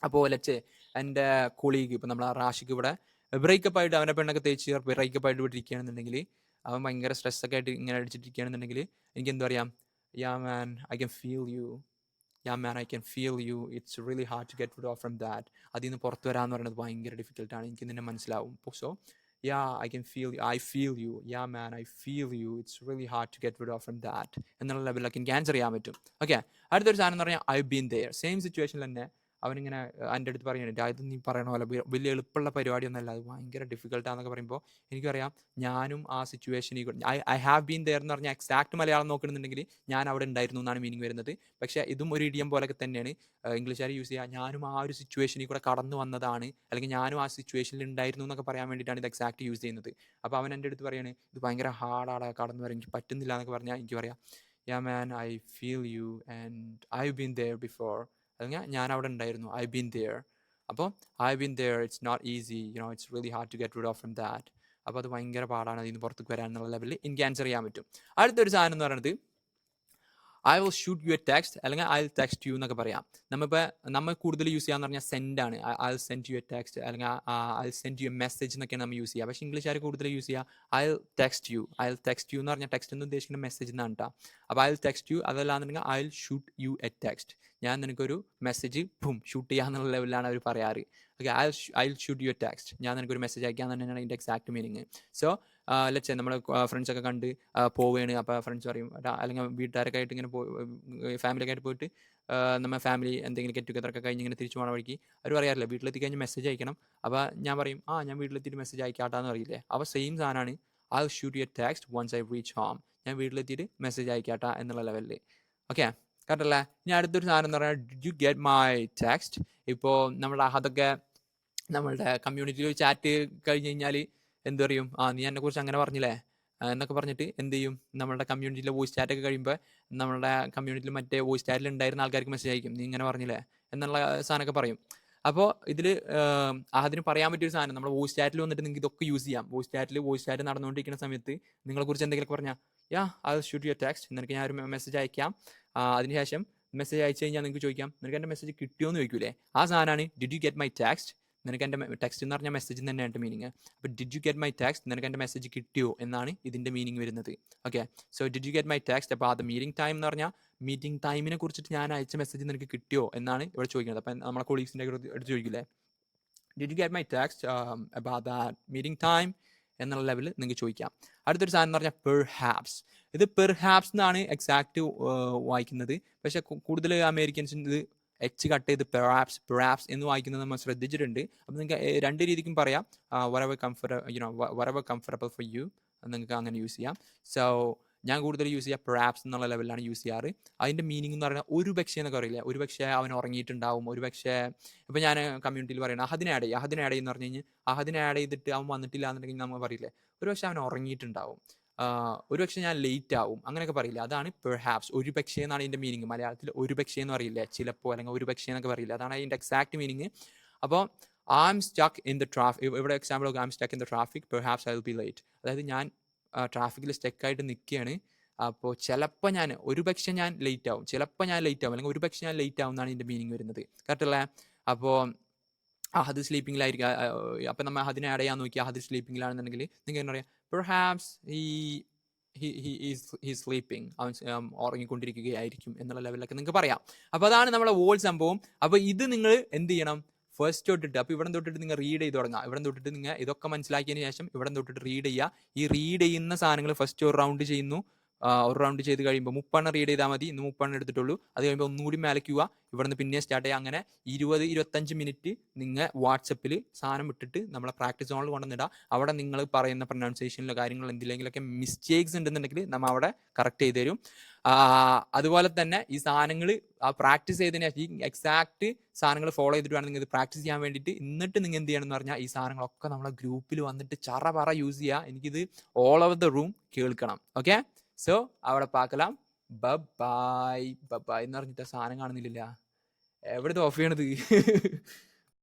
അപ്പോൾ ലെറ്റ്സ് എൻ്റെ കൊളീഗ്, ഇപ്പോൾ നമ്മളെ റാഷിക്ക് ഇവിടെ ബ്രേക്കപ്പ് ആയിട്ട് അവൻ്റെ പെണ്ണൊക്കെ തേച്ച് ബ്രേക്കപ്പ് ആയിട്ട് വിട്ടിരിക്കുകയാണെന്നുണ്ടെങ്കിൽ, അവൻ ഭയങ്കര സ്ട്രെസ്സൊക്കെ ആയിട്ട് ഇങ്ങനെ അടിച്ചിട്ടിരിക്കുകയാണെന്നുണ്ടെങ്കിൽ എനിക്ക് എന്താ പറയാം? Yeah man I can feel you, yeah man I can feel you, it's really hard to get rid of from that. അതിൽ നിന്ന് പുറത്ത് വരാമെന്ന് പറയുന്നത് ഭയങ്കര ഡിഫിക്കൽട്ടാണ്, എനിക്ക് നിന്നെ മനസ്സിലാവും. So yeah I can feel you, I feel you, yeah man I feel you, it's really hard to get rid of from that എന്നുള്ള ലെവലിലൊക്കെ എനിക്ക് ആൻസർ ചെയ്യാൻ പറ്റും. ഓക്കെ, അടുത്തൊരു സാധനം എന്ന് പറഞ്ഞാൽ ഐ ബീൻ ദെയർ. സെയിം സിറ്റുവേഷനിൽ തന്നെ അവനിങ്ങനെ എൻ്റെ അടുത്ത് പറയുന്നുണ്ട്, അത് നീ പറയണ പോലെ വലിയ എളുപ്പമുള്ള പരിപാടിയൊന്നുമല്ല, അത് ഭയങ്കര ഡിഫിക്കൽട്ടാന്നൊക്കെ പറയുമ്പോൾ എനിക്കറിയാം ഞാനും ആ സിറ്റുവേഷനിൽ ഐ ഹാവ് ബീൻ ദെയർ എന്ന് പറഞ്ഞാൽ എക്സാക്ട് മലയാളം നോക്കണമെന്നുണ്ടെങ്കിൽ ഞാൻ അവിടെ ഉണ്ടായിരുന്നു എന്നാണ് മീനിങ് വരുന്നത്. പക്ഷേ ഇതും ഒരു ഇഡിയം പോലൊക്കെ തന്നെയാണ് ഇംഗ്ലീഷുകാർ യൂസ് ചെയ്യുക. ഞാനും ആ ഒരു സിറ്റുവേഷനിൽ കൂടെ കടന്നു വന്നതാണ്, അല്ലെങ്കിൽ ഞാനും ആ സിറ്റുവേഷനിൽ ഉണ്ടായിരുന്നു എന്നൊക്കെ പറയാൻ വേണ്ടിയിട്ടാണ് ഇത് എക്സാക്ട് യൂസ് ചെയ്യുന്നത്. അപ്പോൾ അവൻ എൻ്റെ അടുത്ത് പറയാണ് ഇത് ഭയങ്കര ഹാർഡാണ് കടന്നു വരാൻ, എനിക്ക് പറ്റുന്നില്ല എന്നൊക്കെ പറഞ്ഞാൽ എനിക്ക് പറയാം yeah man I feel you and I been there before, അല്ലെങ്കിൽ ഞാൻ അവിടെ ഉണ്ടായിരുന്നു, ഐ ബീൻ ദെയർ. അപ്പോൾ I been there, it's not easy, it's really hard to get rid of from that. അപ്പോൾ അത് ഭയങ്കര പാടാണ് അതിൽ നിന്ന് പുറത്തേക്ക് വരാൻ എന്നുള്ള ലെവലിൽ എനിക്ക് ആൻസർ ചെയ്യാൻ പറ്റും. അടുത്തൊരു സാധനം എന്ന് പറയുന്നത് I will shoot you a text, അല്ലെങ്കിൽ ഐ വിൽ ടെക്സ്റ്റ് യു എന്നൊക്കെ പറയാം. നമ്മൾ കൂടുതൽ യൂസ് ചെയ്യാന്ന് പറഞ്ഞാൽ സെൻഡ് ആണ്. I will send you a text, അല്ലെങ്കിൽ I will send you a message എന്നൊക്കെയാണ് നമ്മൾ യൂസ് ചെയ്യുക. പക്ഷേ ഇംഗ്ലീഷുകാർ കൂടുതൽ യൂസ് ചെയ്യുക I will text you. I will text you എന്ന് പറഞ്ഞാൽ ടെക്സ്റ്റ് എന്ന് ഉദ്ദേശിക്കുന്ന മെസ്സേജ് എന്നാണ് കേട്ടോ. അപ്പോൾ ഐ വിൽ ടെക്സ്റ്റ് യു, അതല്ലാന്നുണ്ടെങ്കിൽ I will shoot you a text, ഞാൻ നിനക്കൊരു മെസ്സേജ് ഷൂട്ട് ചെയ്യാന്നുള്ള ലെവലിലാണ് അവർ പറയാറ്. Okay, I will shoot you a text, ഞാൻ നിനക്കൊരു മെസ്സേജ് അയക്കാൻ തന്നെയാണ് ഇതിൻ്റെ exact meaning. So let's say നമ്മൾ ഫ്രണ്ട്സൊക്കെ കണ്ട് പോവുകയാണ്, അപ്പോൾ ഫ്രണ്ട്സ് പറയും, അല്ലെങ്കിൽ വീട്ടുകാരൊക്കെ ആയിട്ട് ഇങ്ങനെ ഫാമിലിയൊക്കെ ആയിട്ട് പോയിട്ട് നമ്മൾ ഫാമിലി എന്തെങ്കിലും ഗെറ്റ് ടുഗദറൊക്കെ കഴിഞ്ഞ് ഇങ്ങനെ തിരിച്ചു പോകണ വഴിക്ക് അവർ പറയാറില്ല വീട്ടിലെത്തി കഴിഞ്ഞ് മെസ്സേജ് അയക്കണം. അപ്പോൾ ഞാൻ പറയും ഞാൻ വീട്ടിലെത്തിയിട്ട് മെസ്സേജ് അയക്കാട്ടാന്ന് പറയില്ലേ. അപ്പോൾ സെയിം സാധനമാണ് I will shoot you a text once I reach home, ഞാൻ വീട്ടിലെത്തിയിട്ട് മെസ്സേജ് അയക്കാട്ടാ എന്നുള്ള ലെവലിൽ. ഓക്കെ, കറക്റ്റല്ലേ? ഇനി അടുത്തൊരു സാധനം എന്ന് പറഞ്ഞാൽ did you get my text. ഇപ്പോൾ നമ്മുടെ അതൊക്കെ നമ്മളുടെ കമ്മ്യൂണിറ്റിയിൽ ചാറ്റ് കഴിഞ്ഞ് കഴിഞ്ഞാൽ എന്ത് പറയും, നീ എന്നെ കുറിച്ച് അങ്ങനെ പറഞ്ഞില്ലേ എന്നൊക്കെ പറഞ്ഞിട്ട് എന്ത് ചെയ്യും, നമ്മളുടെ കമ്മ്യൂണിറ്റിയിലെ വോയിസ് ചാറ്റ് ഒക്കെ കഴിയുമ്പോൾ നമ്മളുടെ കമ്മ്യൂണിറ്റിയിൽ മറ്റേ വോയിസ് ചാറ്റിൽ ഉണ്ടായിരുന്ന ആൾക്കാർക്ക് മെസ്സേജ് അയക്കും, നീ ഇങ്ങനെ പറഞ്ഞില്ലേ എന്നുള്ള സാധനമൊക്കെ പറയും. അപ്പോൾ ഇതിൽ അതിന് പറയാൻ പറ്റിയൊരു സാധനം, നമ്മുടെ വോയിസ് ചാറ്റിൽ വന്നിട്ട് നിങ്ങൾക്ക് ഇതൊക്കെ യൂസ് ചെയ്യാം. വോയിസ് ചാറ്റ് നടന്നുകൊണ്ടിരിക്കുന്ന സമയത്ത് നിങ്ങളെക്കുറിച്ച് എന്തെങ്കിലുമൊക്കെ പറഞ്ഞാൽ ഐ ഷൂട്ട് യുവർ ടെക്സ്റ്റ്, നിനക്ക് ഞാൻ ഒരു മെസ്സേജ് അയക്കാം. അതിനുശേഷം മെസ്സേജ് അയച്ചു കഴിഞ്ഞാൽ നിങ്ങൾക്ക് ചോദിക്കാം, നിനക്ക് എൻ്റെ മെസ്സേജ് കിട്ടിയോ എന്ന് ചോദിക്കൂലേ, ആ സാധനമാണ് did you get my text. നിനക്ക് എൻ്റെ ടെക്സ്റ്റ് എന്ന് പറഞ്ഞാൽ മെസ്സേജ് തന്നെയാണ് മീനിങ്. അപ്പോൾ did you get my text, നിനക്ക് എൻ്റെ മെസ്സേജ് കിട്ടിയോ എന്നാണ് ഇതിൻ്റെ മീനിങ് വരുന്നത്. Okay, so did you get my text. അപ്പോൾ അത് മീറ്റിംഗ് ടൈം എന്ന് പറഞ്ഞാൽ മീറ്റിംഗ് ടൈമിനെ കുറിച്ചിട്ട് ഞാൻ അയച്ച മെസ്സേജ് നിനക്ക് കിട്ടിയോ എന്നാണ് ഇവിടെ ചോദിക്കുന്നത്. അപ്പം നമ്മളെ കൊളീഗ്സിൻ്റെ അടുത്ത് ചോദിക്കില്ലേ, did you get my text about that meeting time എന്നുള്ള ലെവലിൽ നിങ്ങൾക്ക് ചോദിക്കാം. അടുത്തൊരു സാധനം എന്ന് പറഞ്ഞാൽ പെർഹാപ്സ്. ഇത് പെർഹാപ്സ് എന്നാണ് എക്സാക്റ്റ് വായിക്കുന്നത്, പക്ഷെ കൂടുതൽ അമേരിക്കൻസിന് ഇത് എച്ച് കട്ട് ചെയ്ത് പെറാപ്സ് എന്ന് വായിക്കുന്നത് നമ്മൾ ശ്രദ്ധിച്ചിട്ടുണ്ട്. അപ്പം നിങ്ങൾക്ക് രണ്ട് രീതിക്കും പറയാം, വറെവർ കംഫർട്ടബിൾ ഫോർ യു നിങ്ങൾക്ക് അങ്ങനെ യൂസ് ചെയ്യാം. സോ ഞാൻ കൂടുതൽ യൂസ് ചെയ്യുക പെറാപ്സ് എന്നുള്ള ലെവലിലാണ് യൂസ് ചെയ്യാറ്. അതിൻ്റെ മീനിങ് എന്ന് പറയുന്നത് ഒരു പക്ഷേ എന്നൊക്കെ അറിയില്ല, ഒരു പക്ഷേ അവൻ ഉറങ്ങിയിട്ടുണ്ടാവും, ഒരു പക്ഷേ ഇപ്പം ഞാൻ കമ്മ്യൂണിറ്റിയിൽ പറയുന്നത് അഹദിനെ ആഡ് ചെയ്യുന്ന പറഞ്ഞു കഴിഞ്ഞാൽ അഹദിനെ ആഡ് ചെയ്തിട്ട് അവൻ വന്നിട്ടില്ല എന്നുണ്ടെങ്കിൽ നമ്മൾ പറയില്ലേ ഒരു പക്ഷേ അവൻ ഉറങ്ങിയിട്ടുണ്ടാവും, ഒരു പക്ഷേ ഞാൻ ലേറ്റ് ആവും, അങ്ങനെയൊക്കെ പറയില്ല. അതാണ് പെർഹാപ്സ്. ഒരു പക്ഷേ എന്നാണ് ഇതിൻ്റെ മീനിങ്. മലയാളത്തിൽ ഒരു പക്ഷേ എന്ന് പറയില്ല, ചിലപ്പോൾ അല്ലെങ്കിൽ ഒരു പക്ഷേ എന്നൊക്കെ പറയില്ല, അതാണ് അതിൻ്റെ എക്സാക്ട് മീനിങ്. അപ്പോൾ I M stuck in the traffic, ഇവിടെ example I'm stuck in the traffic perhaps I will be late. അതായത് ഞാൻ ട്രാഫിക്കിൽ സ്റ്റക്കായിട്ട് നിൽക്കുകയാണ്, അപ്പോൾ ചിലപ്പോൾ ഞാൻ ഒരു പക്ഷേ ഞാൻ ലേറ്റ് ആവും, ചിലപ്പോൾ ഞാൻ ലേറ്റ് ആവും, അല്ലെങ്കിൽ ഒരു പക്ഷേ ഞാൻ ലേറ്റ് ആവും എന്നാണ് ഇതിൻ്റെ മീനിങ് വരുന്നത്. കറക്റ്റ് അല്ലേ? അപ്പോൾ അത് സ്ലീപ്പിങ്ങിലായിരിക്കും. അപ്പം നമ്മൾ അതിനെ ആഡ് ചെയ്യാൻ നോക്കി അത് സ്ലീപ്പിങ്ങിലാണെന്നുണ്ടെങ്കിൽ നിങ്ങൾക്ക് എന്താ പറയുക, പെർഹാപ്സ് ഹീ സ്ലീപ്പിംഗ്, അവൻ ഉറങ്ങിക്കൊണ്ടിരിക്കുകയായിരിക്കും എന്നുള്ള ലെവലിലൊക്കെ നിങ്ങൾക്ക് പറയാം. അപ്പോൾ അതാണ് നമ്മുടെ വോൾ സംഭവം. അപ്പോൾ ഇത് നിങ്ങൾ എന്ത് ചെയ്യണം, ഫസ്റ്റ് തൊട്ടിട്ട്, അപ്പോൾ ഇവിടെ തൊട്ടിട്ട് നിങ്ങൾ റീഡ് ചെയ്ത് തുടങ്ങുക. ഇവിടെ തൊട്ടിട്ട് നിങ്ങൾ ഇതൊക്കെ മനസ്സിലാക്കിയതിന് ശേഷം ഇവിടെ തൊട്ടിട്ട് റീഡ് ചെയ്യുക. ഈ റീഡ് ചെയ്യുന്ന സാധനങ്ങൾ ഫസ്റ്റ് ഒരു റൗണ്ട് ചെയ്യുന്നു, ഒരു റൗണ്ട് ചെയ്ത് കഴിയുമ്പോൾ 30 റീഡ് ചെയ്താൽ മതി. ഇന്ന് 30 എടുത്തിട്ടുള്ളൂ. അത് കഴിയുമ്പോൾ ഒന്നുകൂടി മേലയ്ക്കുക, ഇവിടെ നിന്ന് പിന്നെ സ്റ്റാർട്ട് ചെയ്യുക. അങ്ങനെ 20-25 മിനിറ്റ് നിങ്ങൾ വാട്സപ്പിൽ സാധനം ഇട്ടിട്ട് നമ്മളെ പ്രാക്ടീസ് സോണിൽ കൊണ്ടുവന്നിടുക. അവിടെ നിങ്ങൾ പറയുന്ന പ്രൊനൗൺസിയേഷനിലോ കാര്യങ്ങൾ എന്തിലെങ്കിലൊക്കെ മിസ്റ്റേക്സ് ഉണ്ടെന്നുണ്ടെങ്കിൽ നമ്മൾ അവിടെ കറക്റ്റ് ചെയ്ത് തരും. അതുപോലെ തന്നെ ഈ സാധനങ്ങൾ പ്രാക്ടീസ് ചെയ്തതിന് ശേഷം ഈ എക്സാക്ട് സാധനങ്ങൾ ഫോളോ ചെയ്തിട്ട് വേണം നിങ്ങൾ ഇത് പ്രാക്ടീസ് ചെയ്യാൻ വേണ്ടിയിട്ട്. എന്നിട്ട് നിങ്ങൾ എന്ത് ചെയ്യണം എന്ന് പറഞ്ഞാൽ ഈ സാധനങ്ങളൊക്കെ നമ്മളെ ഗ്രൂപ്പിൽ വന്നിട്ട് ചറ യൂസ് ചെയ്യുക. എനിക്കിത് ഓൾ ഓവർ ദ റൂം കേൾക്കണം. ഓക്കെ, സോ അവിടെ പാക്കലാം. ബൈ എന്ന് പറഞ്ഞിട്ട് സാധനം കാണുന്നില്ല, എവിടുത്തെ ഓഫ് ചെയ്യണത്?